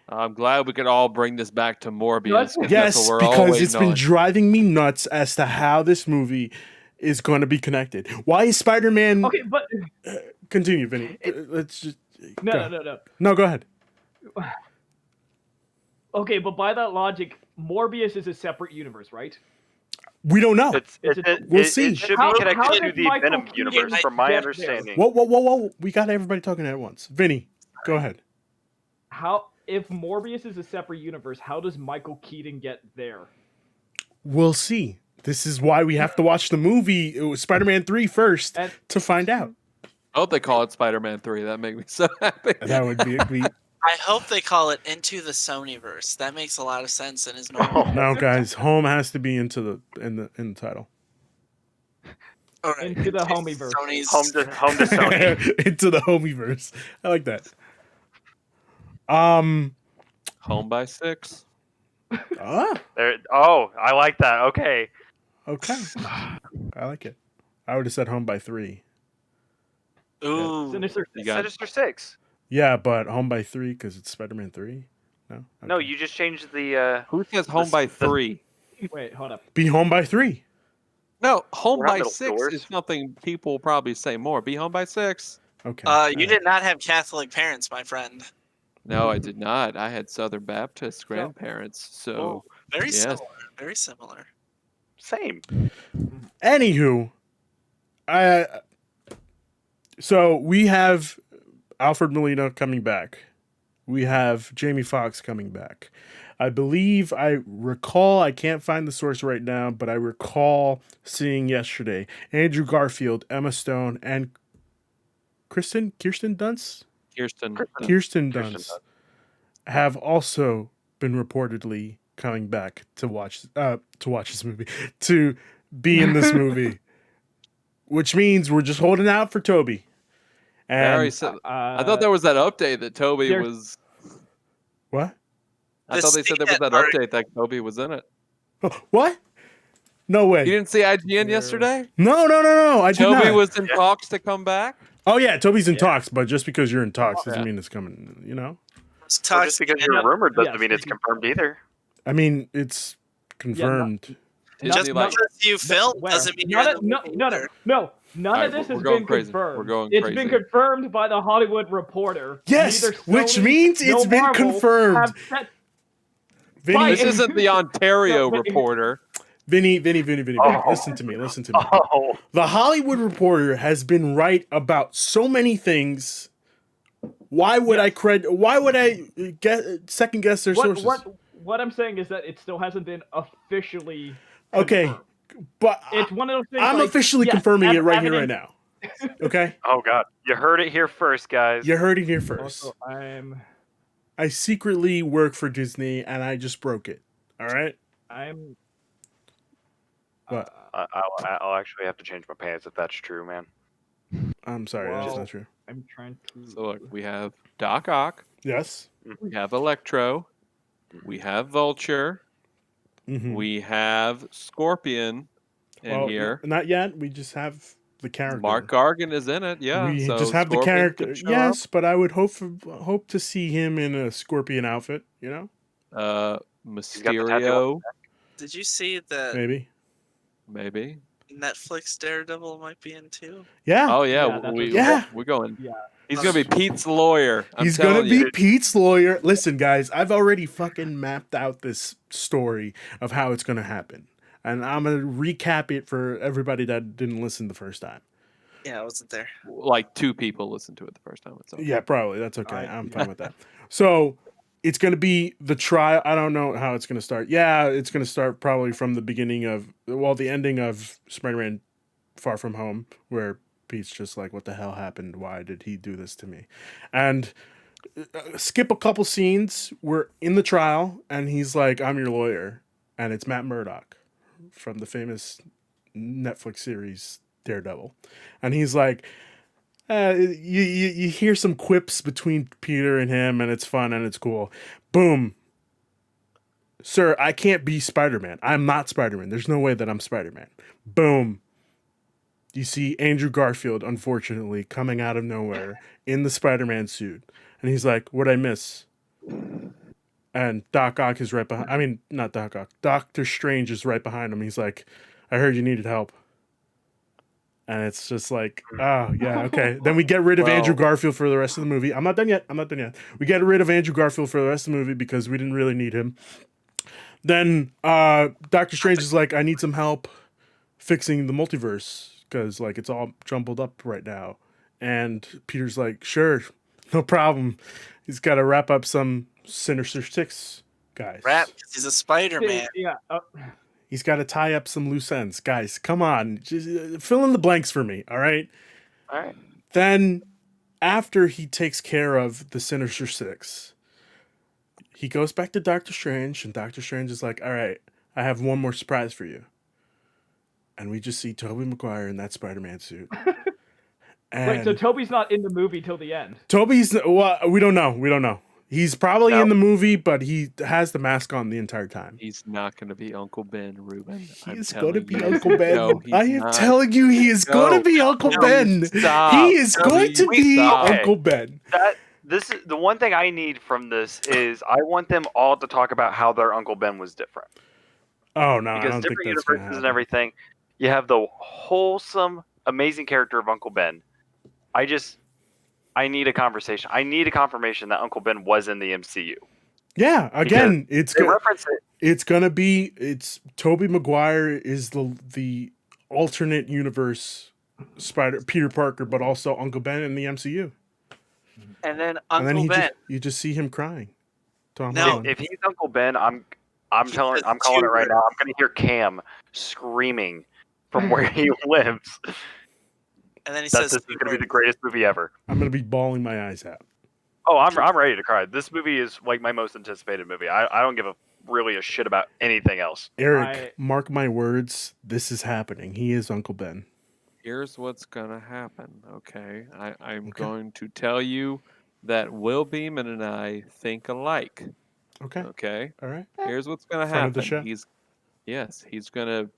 I'm glad we could all bring this back to Morbius. 'cause that's Yes, what we're all because waiting it's been on. driving me nuts as to how this movie is going to be connected. Why is Spider-Man... okay, but Continue, Vinny. Let's just... go. no. No, go ahead. Okay, but by that logic, Morbius is a separate universe, right? We don't know. We'll see. It should How- be connected how to does the Michael Venom Keaton universe, from get my there? understanding. Whoa. We got everybody talking at once. Vinny, go ahead. How if Morbius is a separate universe, how does Michael Keaton get there? We'll see. This is why we have to watch the movie Spider-Man 3 first And- to find out. I hope they call it Spider-Man 3. That make me so happy. That would be I hope they call it Into the Sonyverse. That makes a lot of sense and is normal. no, guys. Home has to be in the title. All right, Into the Homieverse. Sony's Home to Sony. Into the Homieverse. I like that. Home by 6. I like that. Okay. Okay. I like it. I would have said Home by 3. Ooh. Sinister You got Sinister 6. Yeah, but Home by 3 because it's Spider-Man 3. No. No, Okay. you just changed the. Who says home by 3? Wait, hold up. Be Home by 3. No, home We're not by middle 6 schoolers. is something people will probably say more. Be home by 6. Okay. You did not have Catholic parents, my friend. No, I did not. I had Southern Baptist grandparents. So, Very Yes. similar. Very similar. Same. Anywho, so we have Alfred Molina coming back. We have Jamie Foxx coming back. I recall, I can't find the source right now, but I recall seeing yesterday Andrew Garfield, Emma Stone, and Kirsten Dunst have also been reportedly coming back to watch this movie, to be in this movie, which means we're just holding out for Toby. And I thought there was that update that Toby was. What? I thought they said there was that update that Toby was in it. What? No way. You didn't see IGN yesterday? No. I did not. Toby was in talks to come back? Oh, yeah. Toby's in talks, but just because you're in talks doesn't mean it's coming, you know? Well, just because you're rumored doesn't mean it's confirmed either. I mean, it's confirmed. Just because you filmed doesn't mean you're in the movie. No. None of this has been confirmed. We're going it's crazy. been confirmed by the Hollywood Reporter. Yes, Neither which Sony means it's nor been Marvel confirmed. have set- Vinny, This isn't the Ontario No, but- Reporter. Vinny. Listen to me. Oh. The Hollywood Reporter has been right about so many things. Why would I second guess their sources? What I'm saying is that it still hasn't been officially Okay, confirmed. but It's one of those things. I'm officially confirming it right here, right now. Okay? Oh God, you heard it here first, guys. You heard it here first. Also, I secretly work for Disney, and I just broke it. All right? What? I'll actually have to change my pants if that's true, man. I'm sorry, that's not true. I'm trying to. So look, we have Doc Ock. Yes. We have Electro. We have Vulture. Mm-hmm. We have Scorpion in here. Not yet. We just have the character. Mark Gargan is in it. Yeah. We so just have the Scorpion character. could show Yes, but I would hope to see him in a Scorpion outfit. You know. up. Mysterio. Did you see that Maybe. Netflix Daredevil might be in too? Yeah. Oh Yeah, yeah. that's We're going. Yeah. He's gonna be Pete's lawyer. He's gonna be Pete's lawyer. Listen, guys, I've already fucking mapped out this story of how it's gonna happen, and I'm gonna recap it for everybody that didn't listen the first time. Yeah, I wasn't there. Like 2 people listened to it the first time. It's okay. Yeah, probably. That's okay. I'm fine with that. So it's gonna be the trial. I don't know how it's gonna start. Yeah, it's gonna start probably from the beginning of the ending of Spider-Man Far From Home, where Pete's just like, what the hell happened? Why did he do this to me? And skip a couple scenes. We're in the trial, and he's like, I'm your lawyer. And it's Matt Murdock from the famous Netflix series Daredevil. And he's like, you hear some quips between Peter and him, and it's fun and it's cool. Boom. Sir, I can't be Spider-Man. I'm not Spider-Man. There's no way that I'm Spider-Man. Boom. You see Andrew Garfield, unfortunately, coming out of nowhere in the Spider-Man suit. And he's like, what'd I miss? And Doc Ock is right behind. I mean, not Doc Ock. Doctor Strange is right behind him. He's like, I heard you needed help. And it's just like, oh, yeah, okay. Then we get rid of Andrew Garfield for the rest of the movie. I'm not done yet. We get rid of Andrew Garfield for the rest of the movie because we didn't really need him. Then Doctor Strange is like, I need some help fixing the multiverse because like it's all jumbled up right now. And Peter's like, sure, no problem. He's got to wrap up some Sinister Six guys. He's a Spider-Man. Yeah. He's got to tie up some loose ends. Guys, come on. Just fill in the blanks for me, all right? All right. Then, after he takes care of the Sinister Six, he goes back to Doctor Strange, and Doctor Strange is like, all right, I have one more surprise for you. And we just see Tobey Maguire in that Spider-Man suit. And Wait, so Toby's not in the movie till the end? Toby's, well, we don't know. He's probably in the movie, but he has the mask on the entire time. He's not going to be Uncle Ben, Ruben. He's going to be Uncle Ben. No, I am telling you, he is going to be Uncle Ben. Stop. He is going to be Stop. Uncle Ben. This is the one thing I need from this is I want them all to talk about how their Uncle Ben was different. Oh no, I Because don't think different that's going to universes happen. and everything, you have the wholesome, amazing character of Uncle Ben. I need a conversation. I need a confirmation that Uncle Ben was in the MCU. Yeah, again, it's gonna be Tobey Maguire is the alternate universe Peter Parker, but also Uncle Ben in the MCU. And then And then Uncle Ben. you just see him crying. Tom No. Holland. If he's Uncle Ben, I'm He calling says it right two now. I'm gonna hear Cam screaming from where he lives And then he that says this is two gonna be the words. greatest movie ever. I'm gonna be bawling my eyes out. Oh, I'm ready to cry. This movie is like my most anticipated movie. I don't give really a shit about anything else. Eric, mark my words. This is happening. He is Uncle Ben. Here's what's gonna happen. Okay, I'm Okay. going to tell you that Will Beeman and I think alike. Okay. Okay. All right. Here's what's gonna Front of the happen. show. He's gonna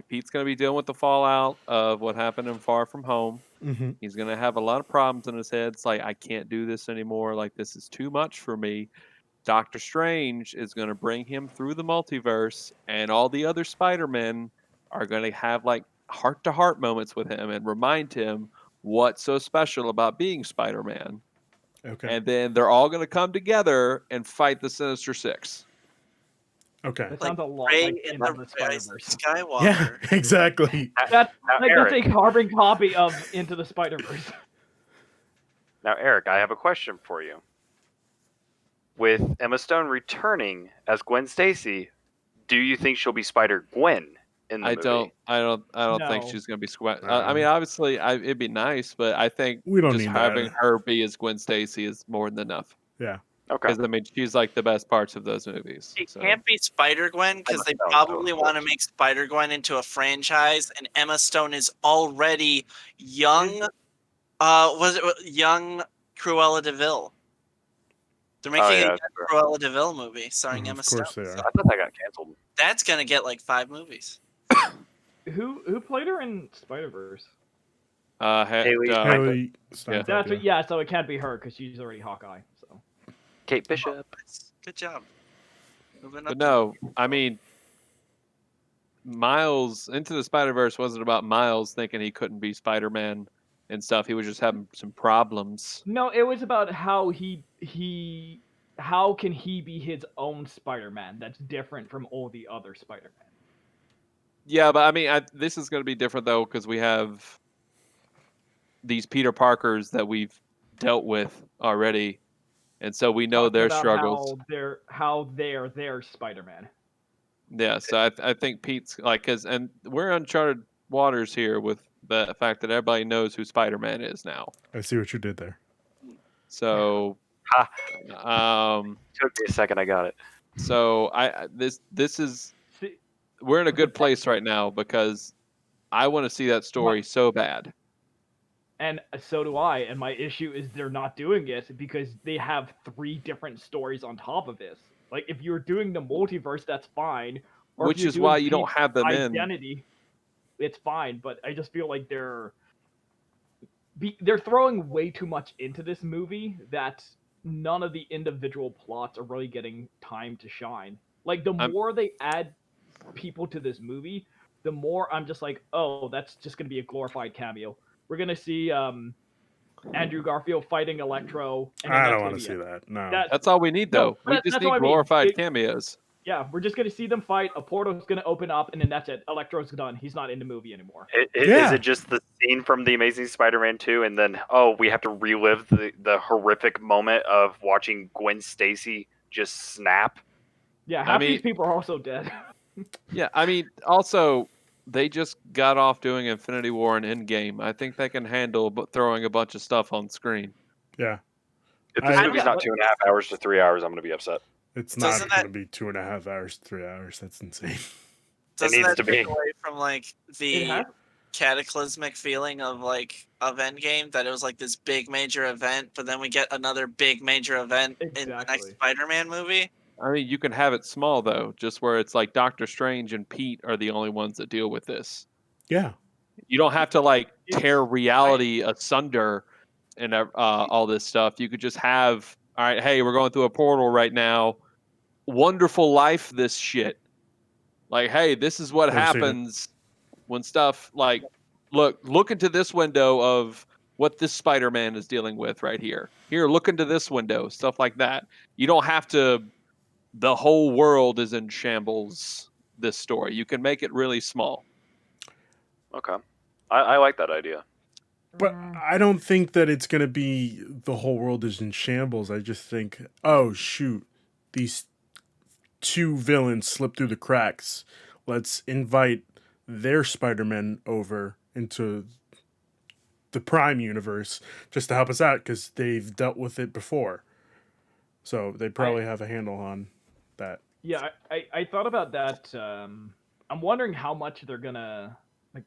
Pete's gonna be dealing with the fallout of what happened in Far From Home. Mm-hmm. He's gonna have a lot of problems in his head. It's like I can't do this anymore. Like this is too much for me. Doctor Strange is gonna bring him through the multiverse, and all the other Spider-Men are gonna have like heart-to-heart moments with him and remind him what's so special about being Spider-Man. Okay. And then they're all gonna come together and fight the Sinister Six. Okay. That Like sounds a lot Rey like in Into the the Rise of Spider-Verse. Yeah, Skywalker. exactly. That's Now, like Eric, that's a carbon copy of Into the Spider-Verse. Eric, I have a question for you. With Emma Stone returning as Gwen Stacy, do you think she'll be Spider-Gwen in the I movie? don't think No. she's gonna be I mean, obviously, it'd be nice, but I think We don't just need having that. her be as Gwen Stacy is more than enough. Yeah. Okay. Because I mean, she's like the best parts of those movies. It So. can't be Spider Gwen because they Stone, probably of want to course. make Spider Gwen into a franchise, and Emma Stone is already young. Was it young Cruella Deville? They're making a young true. Cruella Deville movie starring Mhm, Emma of course Stone. they are. So I thought that got canceled. that's gonna get like 5 movies. Who played her in Spider-Verse? Haley Steinfeld. Haley Steinfeld. That's Yeah. what, yeah, so it can't be her because she's already Hawkeye. So Kate Bishop. Good job. Moving But up no, I mean, Miles Into the Spider-Verse wasn't about Miles thinking he couldn't be Spider-Man and stuff. He was just having some problems. no, it was about how how can he be his own Spider-Man that's different from all the other Spider-Man. Yeah, but I mean, this is going to be different though because we have these Peter Parkers that we've dealt with already, and so we know Talking their about struggles. how they're their Spider-Man. Yeah, so I think Pete's like, and we're uncharted waters here with the fact that everybody knows who Spider-Man is now. I see what you did there. So, Took me a second. I got it. so this is See, we're in a good place right now because I want to see that story so bad. and so do I. And my issue is they're not doing it because they have 3 different stories on top of this. Like if you're doing the multiverse, that's fine. Or if Which you're is doing why you don't Pete's have them in. identity, it's fine. But I just feel like they're throwing way too much into this movie that none of the individual plots are really getting time to shine. Like the more they add people to this movie, the more I'm just like, oh, that's just gonna be a glorified cameo. We're gonna see Andrew Garfield fighting Electro, and then I that's don't gonna want to be see it. that. No. That's all we need, No, though. but We that's just what need I mean. glorified cameos. Yeah, we're just gonna see them fight. A portal's gonna open up, and then that's it. Electro's done. He's not in the movie anymore. Yeah. Is it just the scene from The Amazing Spider-Man 2, and then we have to relive the horrific moment of watching Gwen Stacy just snap? Yeah, half mean- these people are also dead. Yeah, I mean, also they just got off doing Infinity War and Endgame. I think they can handle throwing a bunch of stuff on screen. Yeah. If this I- movie's not 2.5 hours to 3 hours, I'm going to be upset. It's not Doesn't going that- to be 2.5 hours, 3 hours. That's insane. Doesn't needs that to be. take away from like It the has- cataclysmic feeling of Endgame, that it was like this big major event, but then we get another big major event in the next Exactly. Spider-Man movie? I mean, you can have it small though, just where it's like Doctor Strange and Pete are the only ones that deal with this. Yeah. You don't have to like It's- tear reality asunder and all this stuff. You could just have, all right, hey, we're going through a portal right now. Wonderful life, this shit. Like, hey, this is what Never seen it. happens when stuff like look into this window of what this Spider-Man is dealing with right here. Here, look into this window, stuff like that. You don't have to. The whole world is in shambles. This story, you can make it really small. Okay. I like that idea. But I don't think that it's going to be the whole world is in shambles. I just think, oh, shoot, these two villains slip through the cracks. Let's invite their Spider-Man over into the Prime universe just to help us out because they've dealt with it before. So they probably have a handle on that. Yeah, I thought about that. I'm wondering how much they're gonna like,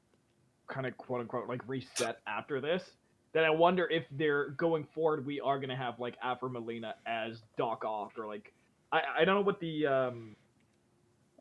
kind of quote unquote like reset after this. Then I wonder if they're going forward. We are gonna have like Alfred Molina as Doc Ock, or like I don't know what the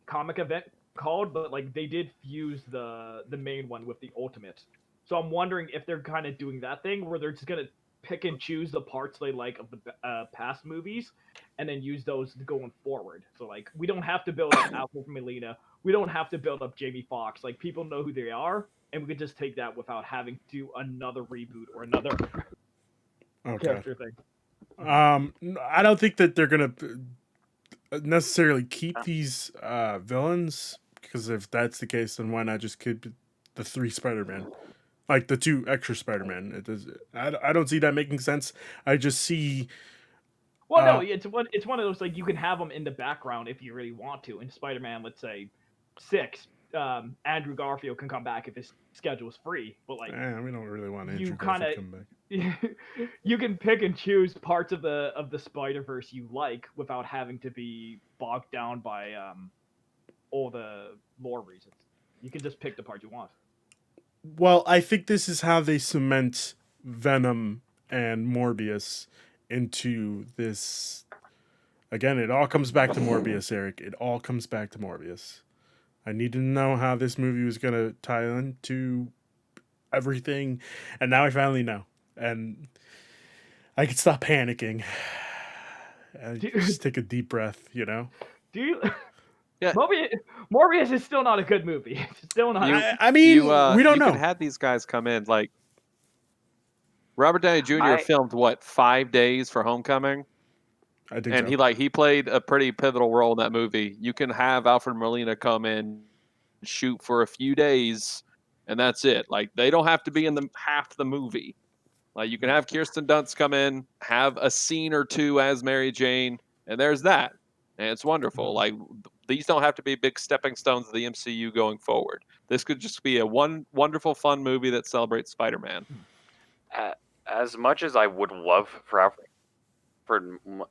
comic event called, but like they did fuse the main one with the Ultimate. So I'm wondering if they're kind of doing that thing where they're just gonna pick and choose the parts they like of the past movies, and then use those going forward. So like we don't have to build up Alfred Molina, we don't have to build up Jamie Foxx. Like people know who they are, and we could just take that without having to do another reboot or another character thing. I don't think that they're gonna necessarily keep these villains, because if that's the case, then why not just keep the 3 Spider-Man, like the 2 extra Spider-Man? It does. I don't see that making sense. I just see. Well, no, it's one of those like you can have them in the background if you really want to. In Spider-Man, let's say 6, Andrew Garfield can come back if his schedule is free. But like, we don't really want Andrew you Garfield to come back. you can pick and choose parts of the Spider-Verse you like without having to be bogged down by all the lore reasons. You can just pick the part you want. Well, I think this is how they cement Venom and Morbius into this. Again, it all comes back to Morbius, Eric. It all comes back to Morbius. I needed to know how this movie was going to tie into everything, and now I finally know. And I can stop panicking. And just take a deep breath, you know? Do you? Yeah. Morbius is still not a good movie. It's still not. I mean, we don't know. You can have these guys come in. Like, Robert Downey Jr. filmed, 5 days for Homecoming? I think and so. he played a pretty pivotal role in that movie. You can have Alfred Molina come in, shoot for a few days, and that's it. Like, they don't have to be in half the movie. Like, you can have Kirsten Dunst come in, have a scene or two as Mary Jane, and there's that. And it's wonderful. Like, these don't have to be big stepping stones of the MCU going forward. This could just be a wonderful, fun movie that celebrates Spider-Man. As much as I would love for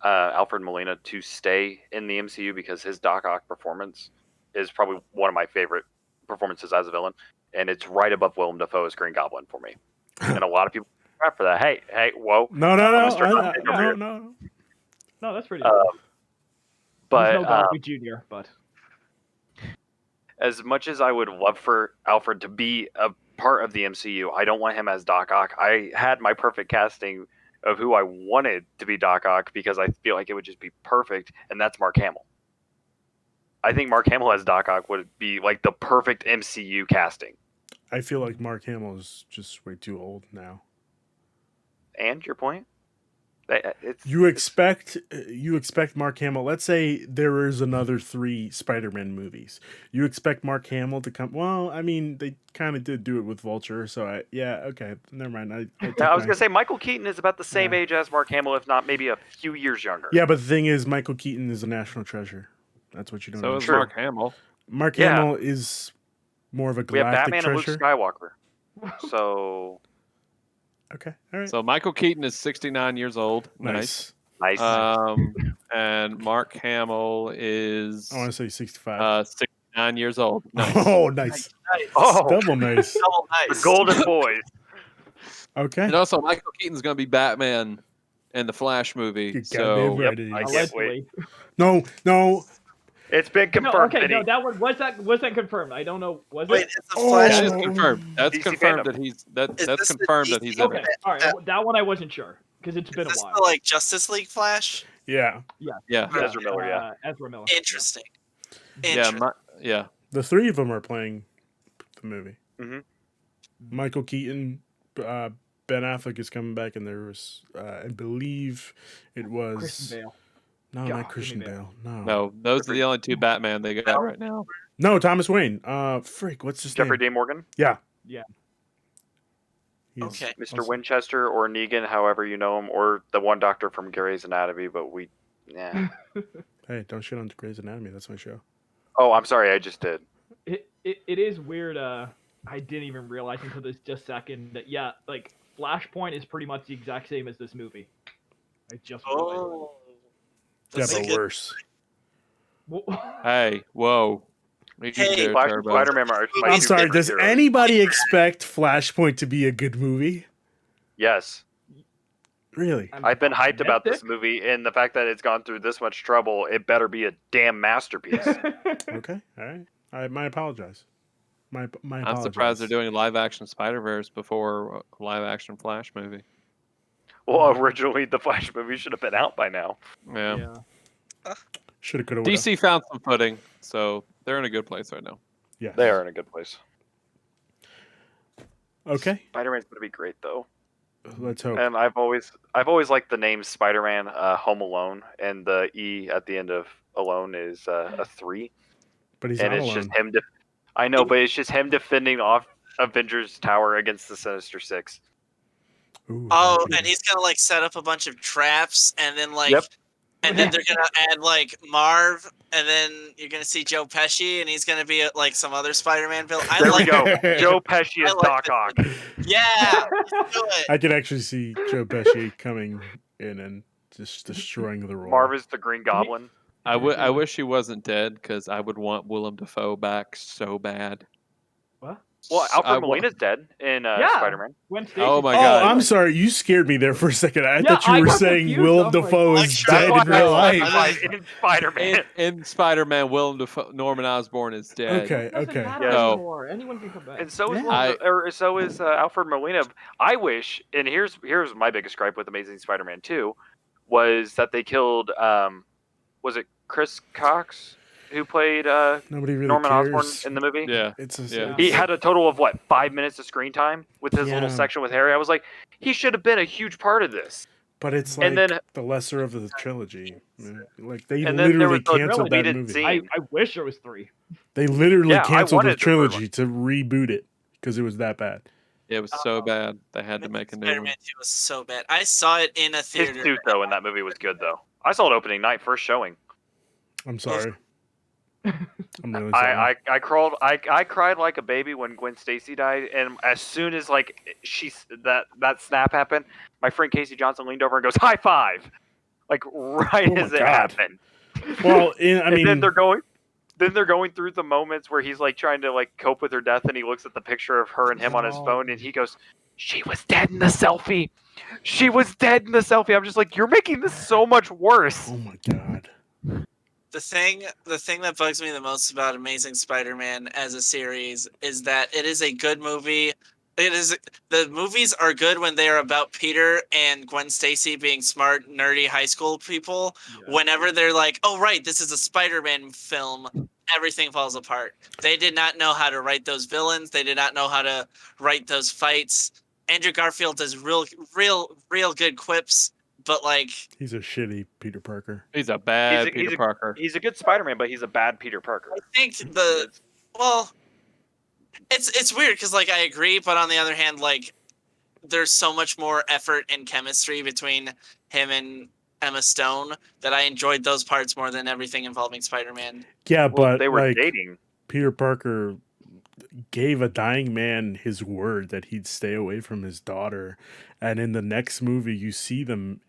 Alfred Molina to stay in the MCU, because his Doc Ock performance is probably one of my favorite performances as a villain, and it's right above Willem Dafoe's Green Goblin for me. And a lot of people crap for that. Hey, whoa! No, No, that's pretty. But There's no Garfield Jr. But as much as I would love for Alfred to be a part of the MCU, I don't want him as Doc Ock. I had my perfect casting of who I wanted to be Doc Ock because I feel like it would just be perfect, and that's Mark Hamill. I think Mark Hamill as Doc Ock would be like the perfect MCU casting. I feel like Mark Hamill is just way too old now. And your point? You expect Mark Hamill. Let's say there is another 3 Spider-Man movies. You expect Mark Hamill to come. Well, I mean, they kind of did do it with Vulture, so okay, never mind. I was gonna say Michael Keaton is about the same age as Mark Hamill, if not maybe a few years younger. Yeah, but the thing is, Michael Keaton is a national treasure. That's what you don't know. So is Mark Hamill. Mark Hamill is more of a galactic we have Batman treasure. and Luke Skywalker. So. Okay, all right. So Michael Keaton is 69 years old. Nice. And Mark Hamill is, I want to say 65. 69 years old. Nice. Oh, nice. Oh, double nice. Double nice. The Golden Boys. Okay. And also, Michael Keaton's going to be Batman in the Flash movie. You So goddamn right it I is. can't wait. No. It's been confirmed. No, okay, no, that one was that confirmed. I don't know. Was Wait, it? it's a Flash. that is confirmed. That's DC confirmed fandom. that he's Is that's this the confirmed that DC he's in Okay, it. all right. That one I wasn't sure because it's been Is a this while. the, like, Justice League Flash? Yeah. Yeah. Ezra Miller, Ezra Miller. Interesting. Yeah. The 3 of them are playing the movie. Mhm. Michael Keaton, Ben Affleck is coming back, and there was, I believe it was Christian Bale. No, God, not Christian Bale. No, those are the only 2 Batman they got right now. No, Thomas Wayne. What's his Jeffrey name? Dean Morgan. Yeah. Yeah. He's Okay. Mr. awesome. Winchester or Negan, however you know him, or the one doctor from Grey's Anatomy, but Hey, don't shit on Grey's Anatomy. That's my show. Oh, I'm sorry, I just did. It is weird. I didn't even realize until this just second that like Flashpoint is pretty much the exact same as this movie. I just realized. Oh. Yeah, That's a but good- worse. Hey, whoa. Easy Hey, there, Flash, Turbo. Spider-Man are my I'm two sorry. favorite Does heroes. anybody expect Flashpoint to be a good movie? Yes. Really? I've been hyped about this optimistic. movie, and the fact that it's gone through this much trouble, it better be a damn masterpiece. Okay. All right. I apologize. My I'm apologies. surprised they're doing live action Spider-Verse before a live action Flash movie. Well, originally the Flash movie should have been out by now. Yeah. Shoulda, coulda, woulda. DC found some footing, so they're in a good place right now. Yes. They are in a good place. Okay. Spider-Man's gonna be great though. Let's hope. And I've always liked the name Spider-Man, Home Alone, and the E at the end of Alone is a 3, But he's and not it's alone. just him. I know, but it's just him defending off Avengers Tower against the Sinister Six. Ooh, Oh, that'd be- and he's gonna like set up a bunch of traps, and then like, Yep. and then they're gonna add like Marv, and then you're gonna see Joe Pesci, and he's gonna be like some other Spider-Man villain. There we go. Joe Pesci I is like Doc Ock. Yeah, let's do it. I could actually see Joe Pesci coming in and just destroying the role. Marv is the Green Goblin. I wish he wasn't dead because I would want Willem Dafoe back so bad. What? Well, I Alfred wa- Molina's dead in Yeah. Spider-Man. When Stacy Oh my Oh, God. I'm sorry. You scared me there for a second. I Yeah, thought you I were got saying confused. Willem I'm like, Dafoe like, is that's dead why in real I life. specified in Spider-Man. In Spider-Man, Willem Dafoe, Norman Osborn is dead. Okay, It doesn't okay. matter So- anymore. Anyone can come back. And so is Yeah. so is Alfred Molina. I wish, and here's my biggest gripe with Amazing Spider-Man 2, was that they killed was it Chris Cox who played Nobody really Norman cares. Osborn in the movie? Yeah. It's Yeah. He had a total of 5 minutes of screen time with his little Yeah. section with Harry. I was like, he should have been a huge part of this. But it's like And then- the lesser of the trilogy. Like they And then there literally was the canceled that deleted movie. scene. I wish there was 3. They literally Yeah, I canceled the wanted the third trilogy to reboot it because it was that bad. It was so bad they had to make a new one. Spider-Man 2 was so bad. I saw it in a His theater. suit though in that movie was good though. I saw it opening night, first showing. I'm sorry. I'm really sorry. I cried like a baby when Gwen Stacy died, and as soon as that snap happened, my friend Casey Johnson leaned over and goes high five, like right Oh my as it God. happened. Well, I And mean, then they're going through the moments where he's like trying to like cope with her death, and he looks at the picture of her and him on his phone, and he goes, "She was dead in the selfie. She was dead in the selfie." I'm just like, you're making this so much worse. oh my God. The thing that bugs me the most about Amazing Spider-Man as a series is that it is a good movie. The movies are good when they are about Peter and Gwen Stacy being smart, nerdy high school people. Whenever they're like, "Oh right, this is a Spider-Man film," everything falls apart. They did not know how to write those villains. They did not know how to write those fights. Andrew Garfield does real good quips, but like He's a shitty Peter Parker. He's a bad Peter Parker. He's a good Spider-Man, but he's a bad Peter Parker. I think it's weird because like I agree, but on the other hand, like there's so much more effort and chemistry between him and Emma Stone that I enjoyed those parts more than everything involving Spider-Man. Yeah, Well, but they were like, dating. Peter Parker gave a dying man his word that he'd stay away from his daughter, and in the next movie, you see them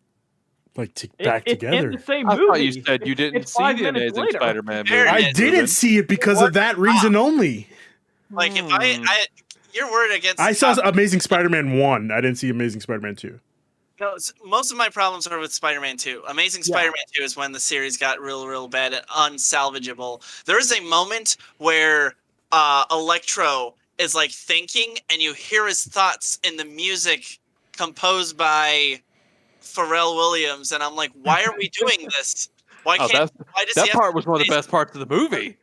like back It's together. in the same I movie. thought you said you didn't It's see 5 the minutes Amazing later. Spider-Man movie. Very I Ruben. didn't see it because of that reason only. Like if I your word against I saw Amazing Spider-Man 1. I didn't see Amazing Spider-Man 2. No, most of my problems are with Spider-Man 2. Amazing Spider-Man 2 is when the series got real bad and unsalvageable. There is a moment where Electro is like thinking, and you hear his thoughts in the music composed by Pharrell Williams, and I'm like, why are we doing this? Why Oh, can't? Why does he that have part to was one of the face- best parts of the movie.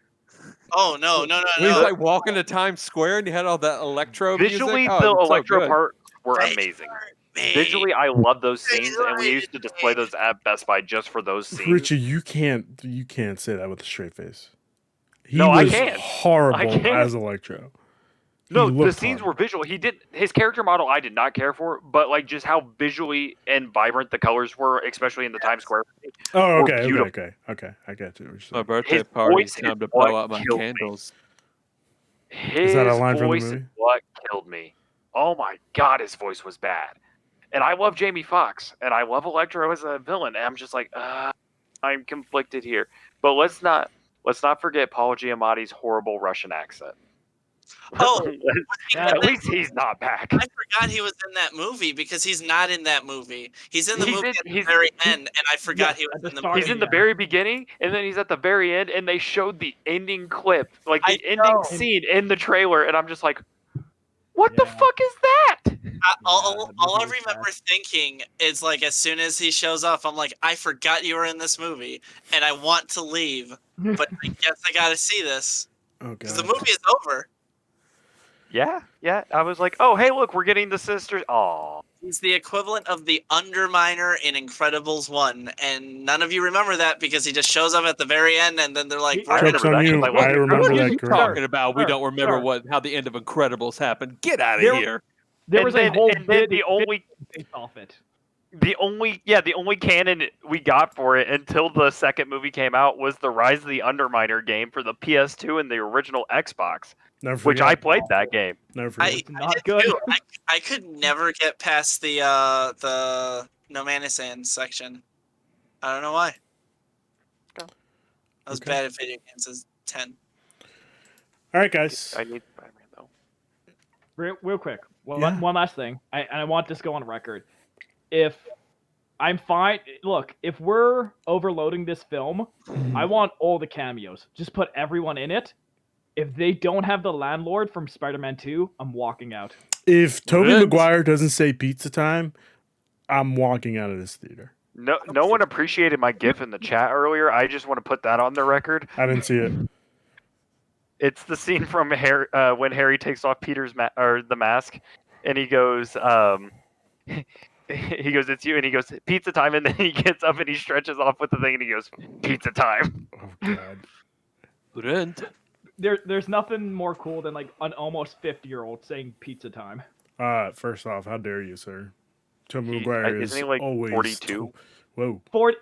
Oh no! When he's like walking to Times Square and you had all that electro Visually, music. Oh, the it was so Electro good. part were They amazing. hurt me. Visually, I love those scenes, and we hurt used to display those at Best Buy just for those scenes. Richie, you can't say that with a straight face. He No, I was can't. horrible I can't. as Electro. No, He the looked scenes hot. were visual. His character model I did not care for, but like just how visually and vibrant the colors were, especially in the Times Square. Oh, were okay, beautiful. okay. I got you. What you're My saying. birthday His party. voice Time is to what blow out my killed me. candles. Is that a His line from the voice is movie? what killed me. Oh my god, his voice was bad. And I love Jamie Foxx, and I love Electro as a villain. And I'm just like, I'm conflicted here. But let's not forget Paul Giamatti's horrible Russian accent. Oh, At least he's not back. I forgot he was in that movie because he's not in that movie. He's in the movie at the he's- very end, and I forgot Yeah, he was at the in the start. movie. He's in the very beginning, and then he's at the very end, and they showed the ending clip, like I the ending know. scene in the trailer, and I'm just like, what the Yeah. fuck is that? All that I movie was remember bad. thinking is like as soon as he shows up, I'm like, I forgot you were in this movie, and I want to leave, but I guess I gotta see this Oh because the god. movie is over. Yeah. I was like, oh, hey, look, we're getting the sisters. Aw. He's the equivalent of the Underminer in Incredibles 1, and none of you remember that because he just shows up at the very end, and then they're like, He- we're I Joke's gonna... on remember that you. 'cause I I love remember What are that you correctly. talking about? We Sir, don't remember sir. how the end of Incredibles happened. Get out of There- here. There And was then- a whole and then bit the only based off it. the only canon we got for it until the second movie came out was the Rise of the Underminer game for the PS2 and the original Xbox, Never which I forget. played that game. Never forget. It's I not did good. too. I could never get past the No Man's Land section. I don't know why. I was Okay. bad at video games as 10. All right, guys. I need Spider-Man though. Real quick. Well, Yeah. one last thing. I want this to go on record. If I'm fine, look, if we're overloading this film, I want all the cameos. Just put everyone in it. If they don't have the landlord from Spider-Man 2, I'm walking out. If Tobey What? Maguire doesn't say pizza time, I'm walking out of this theater. No one appreciated my GIF in the chat earlier. I just want to put that on the record. I didn't see it. It's the scene from Harry when Harry takes off Peter's the mask, and he goes, he goes, "It's you," and he goes, "Pizza time," and then he gets up and he stretches off with the thing, and he goes, "Pizza time." Oh god. Brent. There's nothing more cool than like an almost 50-year-old saying pizza time. First off, how dare you, sir? Tobey He- Maguire isn't is he, like, always 42? Whoa. 40.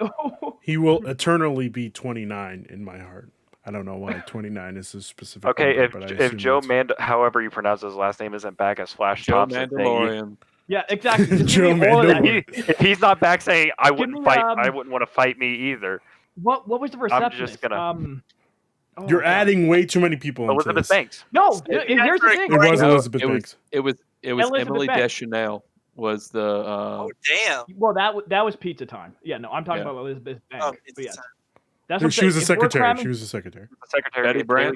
He will eternally be 29 in my heart. I don't know why 29 is a specific Okay, number, but I if assume Joe that's- however you pronounce his last name, isn't back as Flash Joe Thompson, saying Mandalorian. Yeah, exactly. Just Joe give me all of that. Mandalorian. if he's not back saying I Give wouldn't me, fight, I wouldn't want to fight me either. What was the I'm receptionist? just gonna- Oh, You're God. adding way too many people into Elizabeth this. Banks. No, It- here's the it- thing. It was No, Elizabeth It was Banks. Elizabeth Emily Banks. Deschanel was the Oh, damn. Well, that was pizza time. Yeah, no, I'm talking Yeah. about Elizabeth Oh, Banks. it's But yeah, time. that's No, what she I'm was a saying. If we're secretary. cramming- She was a secretary. The Secretary Betty of Brant.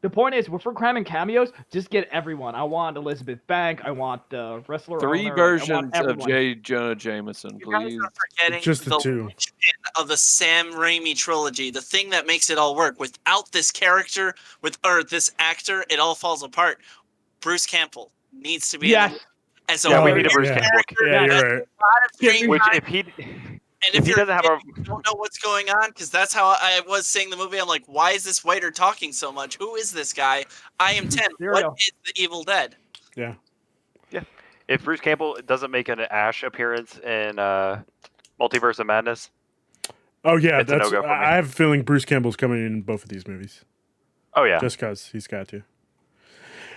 The point is, if we're cramming cameos, just get everyone. I want Elizabeth Bank. I want the wrestler. 3 owner, I want versions of everyone. J. Jonah Jameson, You guys please. are forgetting Just the two. linchpin of the Sam Raimi trilogy. The thing that makes it all work. Without this character, or this actor, it all falls apart. Bruce Campbell needs to be in Yes. it. And so Yeah, we Oh, need a Bruce yeah. Campbell. Yeah, Yeah, you're that's right. a lot of Give me- screen Which time. if he And if he you're doesn't have a you don't know what's going on, because that's how I was seeing the movie. I'm like, why is this waiter talking so much? Who is this guy? I am 10. Cereal. What is the Evil Dead? Yeah. if Bruce Campbell doesn't make an Ash appearance in Multiverse of Madness, Oh yeah, It's a that's. no-go for me. I have a feeling Bruce Campbell's coming in both of these movies. oh yeah, Just because he's got to.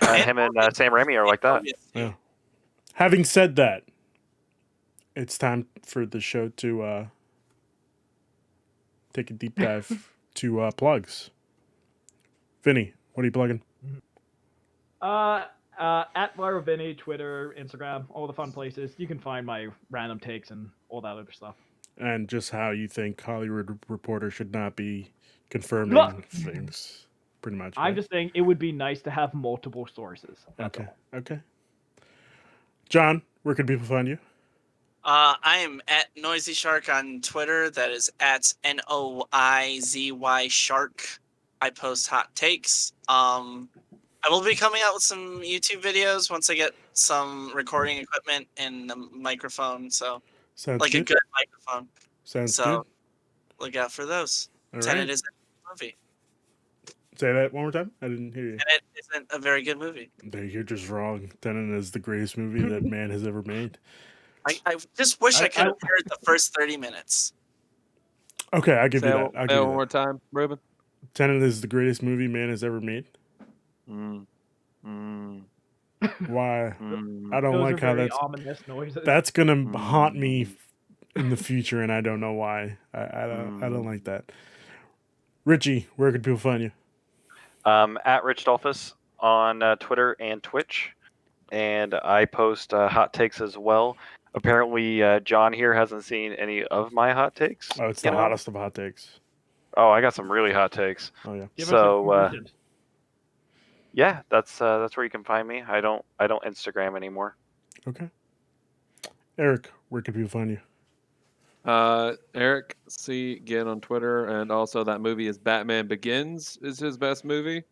him and Sam Raimi are like that. Obviously. Yeah. Having said that, it's time for the show to take a deep dive to plugs. Vinny, what are you plugging? At Viral Vinny, Twitter, Instagram, all the fun places. You can find my random takes and all that other stuff. And just how you think Hollywood Reporter should not be confirming Look. things, pretty much. I'm right? just saying it would be nice to have multiple sources. That's Okay. all. Okay. John, where can people find you? I am at Noisy Shark on Twitter. That is at NOIZY Shark. I post hot takes. I will be coming out with some YouTube videos once I get some recording equipment and a microphone. So, Sounds like good. a good microphone. Sounds So, good. look out for those. All Tenet right. is a movie. Say that one more time. I didn't hear you. And it isn't a very good movie. You're just wrong. Tenet is the greatest movie that man has ever made. I just wish I could have I- heard the first 30 minutes. Okay, I'll give Say you it that. one- I'll say give it you one more that. time, Ruben. Tenet is the greatest movie man has ever made. Mm. Mm. Why? Mm. I don't Those like are how very that's ominous noises. that's gonna haunt me in the future, and I don't know why. I don't Mm. like that. Richie, where could people find you? At Rich Dolphus on Twitter and Twitch, and I post hot takes as well. Apparently, John here hasn't seen any of my hot takes. Oh, it's you the know? hottest of hot takes. Oh, I got some really hot takes. Oh yeah. Give So, us a few recent. Yeah, that's where you can find me. I don't Instagram anymore. Okay. Eric, where can people find you? Eric C. again on Twitter, and also that movie is Batman Begins is his best movie.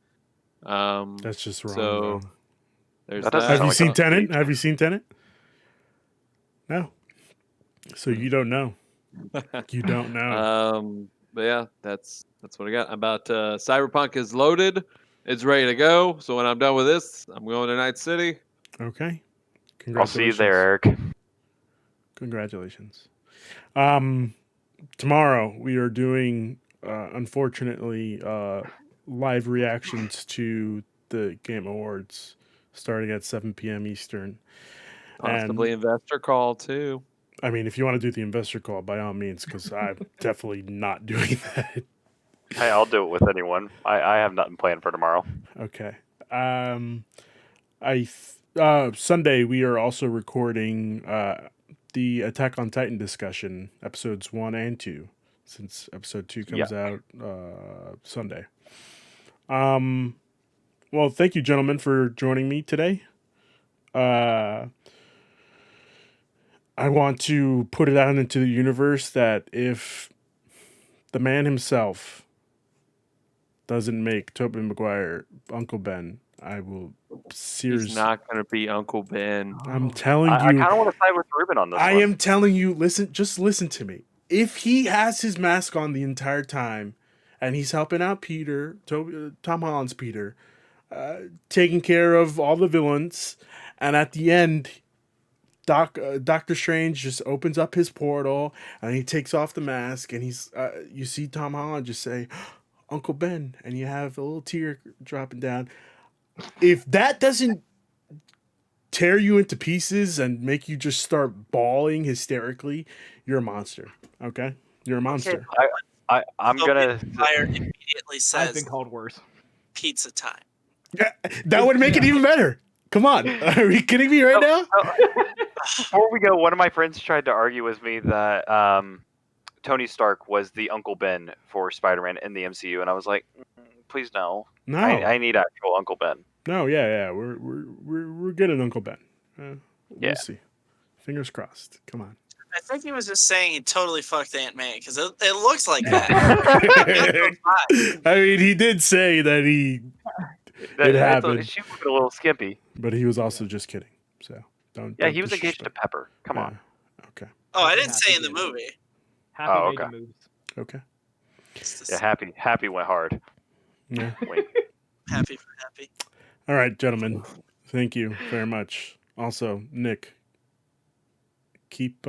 That's just wrong. So bro. there's That doesn't that. Have you like seen a Tenet? speech. Have you seen Tenet? No. So you don't know. You don't know. But yeah, that's what I got. About Cyberpunk is loaded. It's ready to go. So when I'm done with this, I'm going to Night City. Okay. I'll see you there, Eric. Congratulations. Tomorrow we are doing, unfortunately, live reactions to the Game Awards starting at 7 p.m. Eastern. Possibly investor call too. I mean, if you want to do the investor call, by all means, because I'm definitely not doing that. Hey, I'll do it with anyone. I have nothing planned for tomorrow. Okay. Sunday we are also recording the Attack on Titan discussion, episodes 1 and 2, since episode 2 comes out Sunday. Well, thank you, gentlemen, for joining me today. I want to put it out into the universe that if the man himself doesn't make Tobey Maguire Uncle Ben, I will seriously. He's not going to be Uncle Ben. I'm telling I you. kind of want to side with Ruben on this I one. am telling you. Just listen to me. If he has his mask on the entire time, and he's helping out Peter, Tom Holland's Peter, taking care of all the villains, and at the end, Doctor Strange just opens up his portal and he takes off the mask, and you see Tom Holland just say, "Uncle Ben," and you have a little tear dropping down. If that doesn't tear you into pieces and make you just start bawling hysterically, you're a monster. Okay, you're a monster. I'm Tobey gonna. Maguire immediately I've says been called worse. pizza time. Yeah, that would make it even better. Come on, are you kidding me right now? Before we go, one of my friends tried to argue with me that Tony Stark was the Uncle Ben for Spider-Man in the MCU, and I was like, please no. No, I need actual Uncle Ben. no, yeah, we're getting Uncle Ben. We'll Yeah. see. Fingers crossed. Come on. I think he was just saying he totally fucked Aunt May because it looks like that. I mean, he did say that he, That- happened. She was a little skimpy. but he was also just kidding. So don't. Yeah, don't he was engaged to disrespect. Pepper. Come on. Yeah, okay. Oh, I didn't say in the movie. Happy Oh, made okay. the moves. Okay. It's just Yeah, happy went hard. Yeah. Wink. happy for happy. All right, gentlemen. Thank you very much. Also, Nick, keep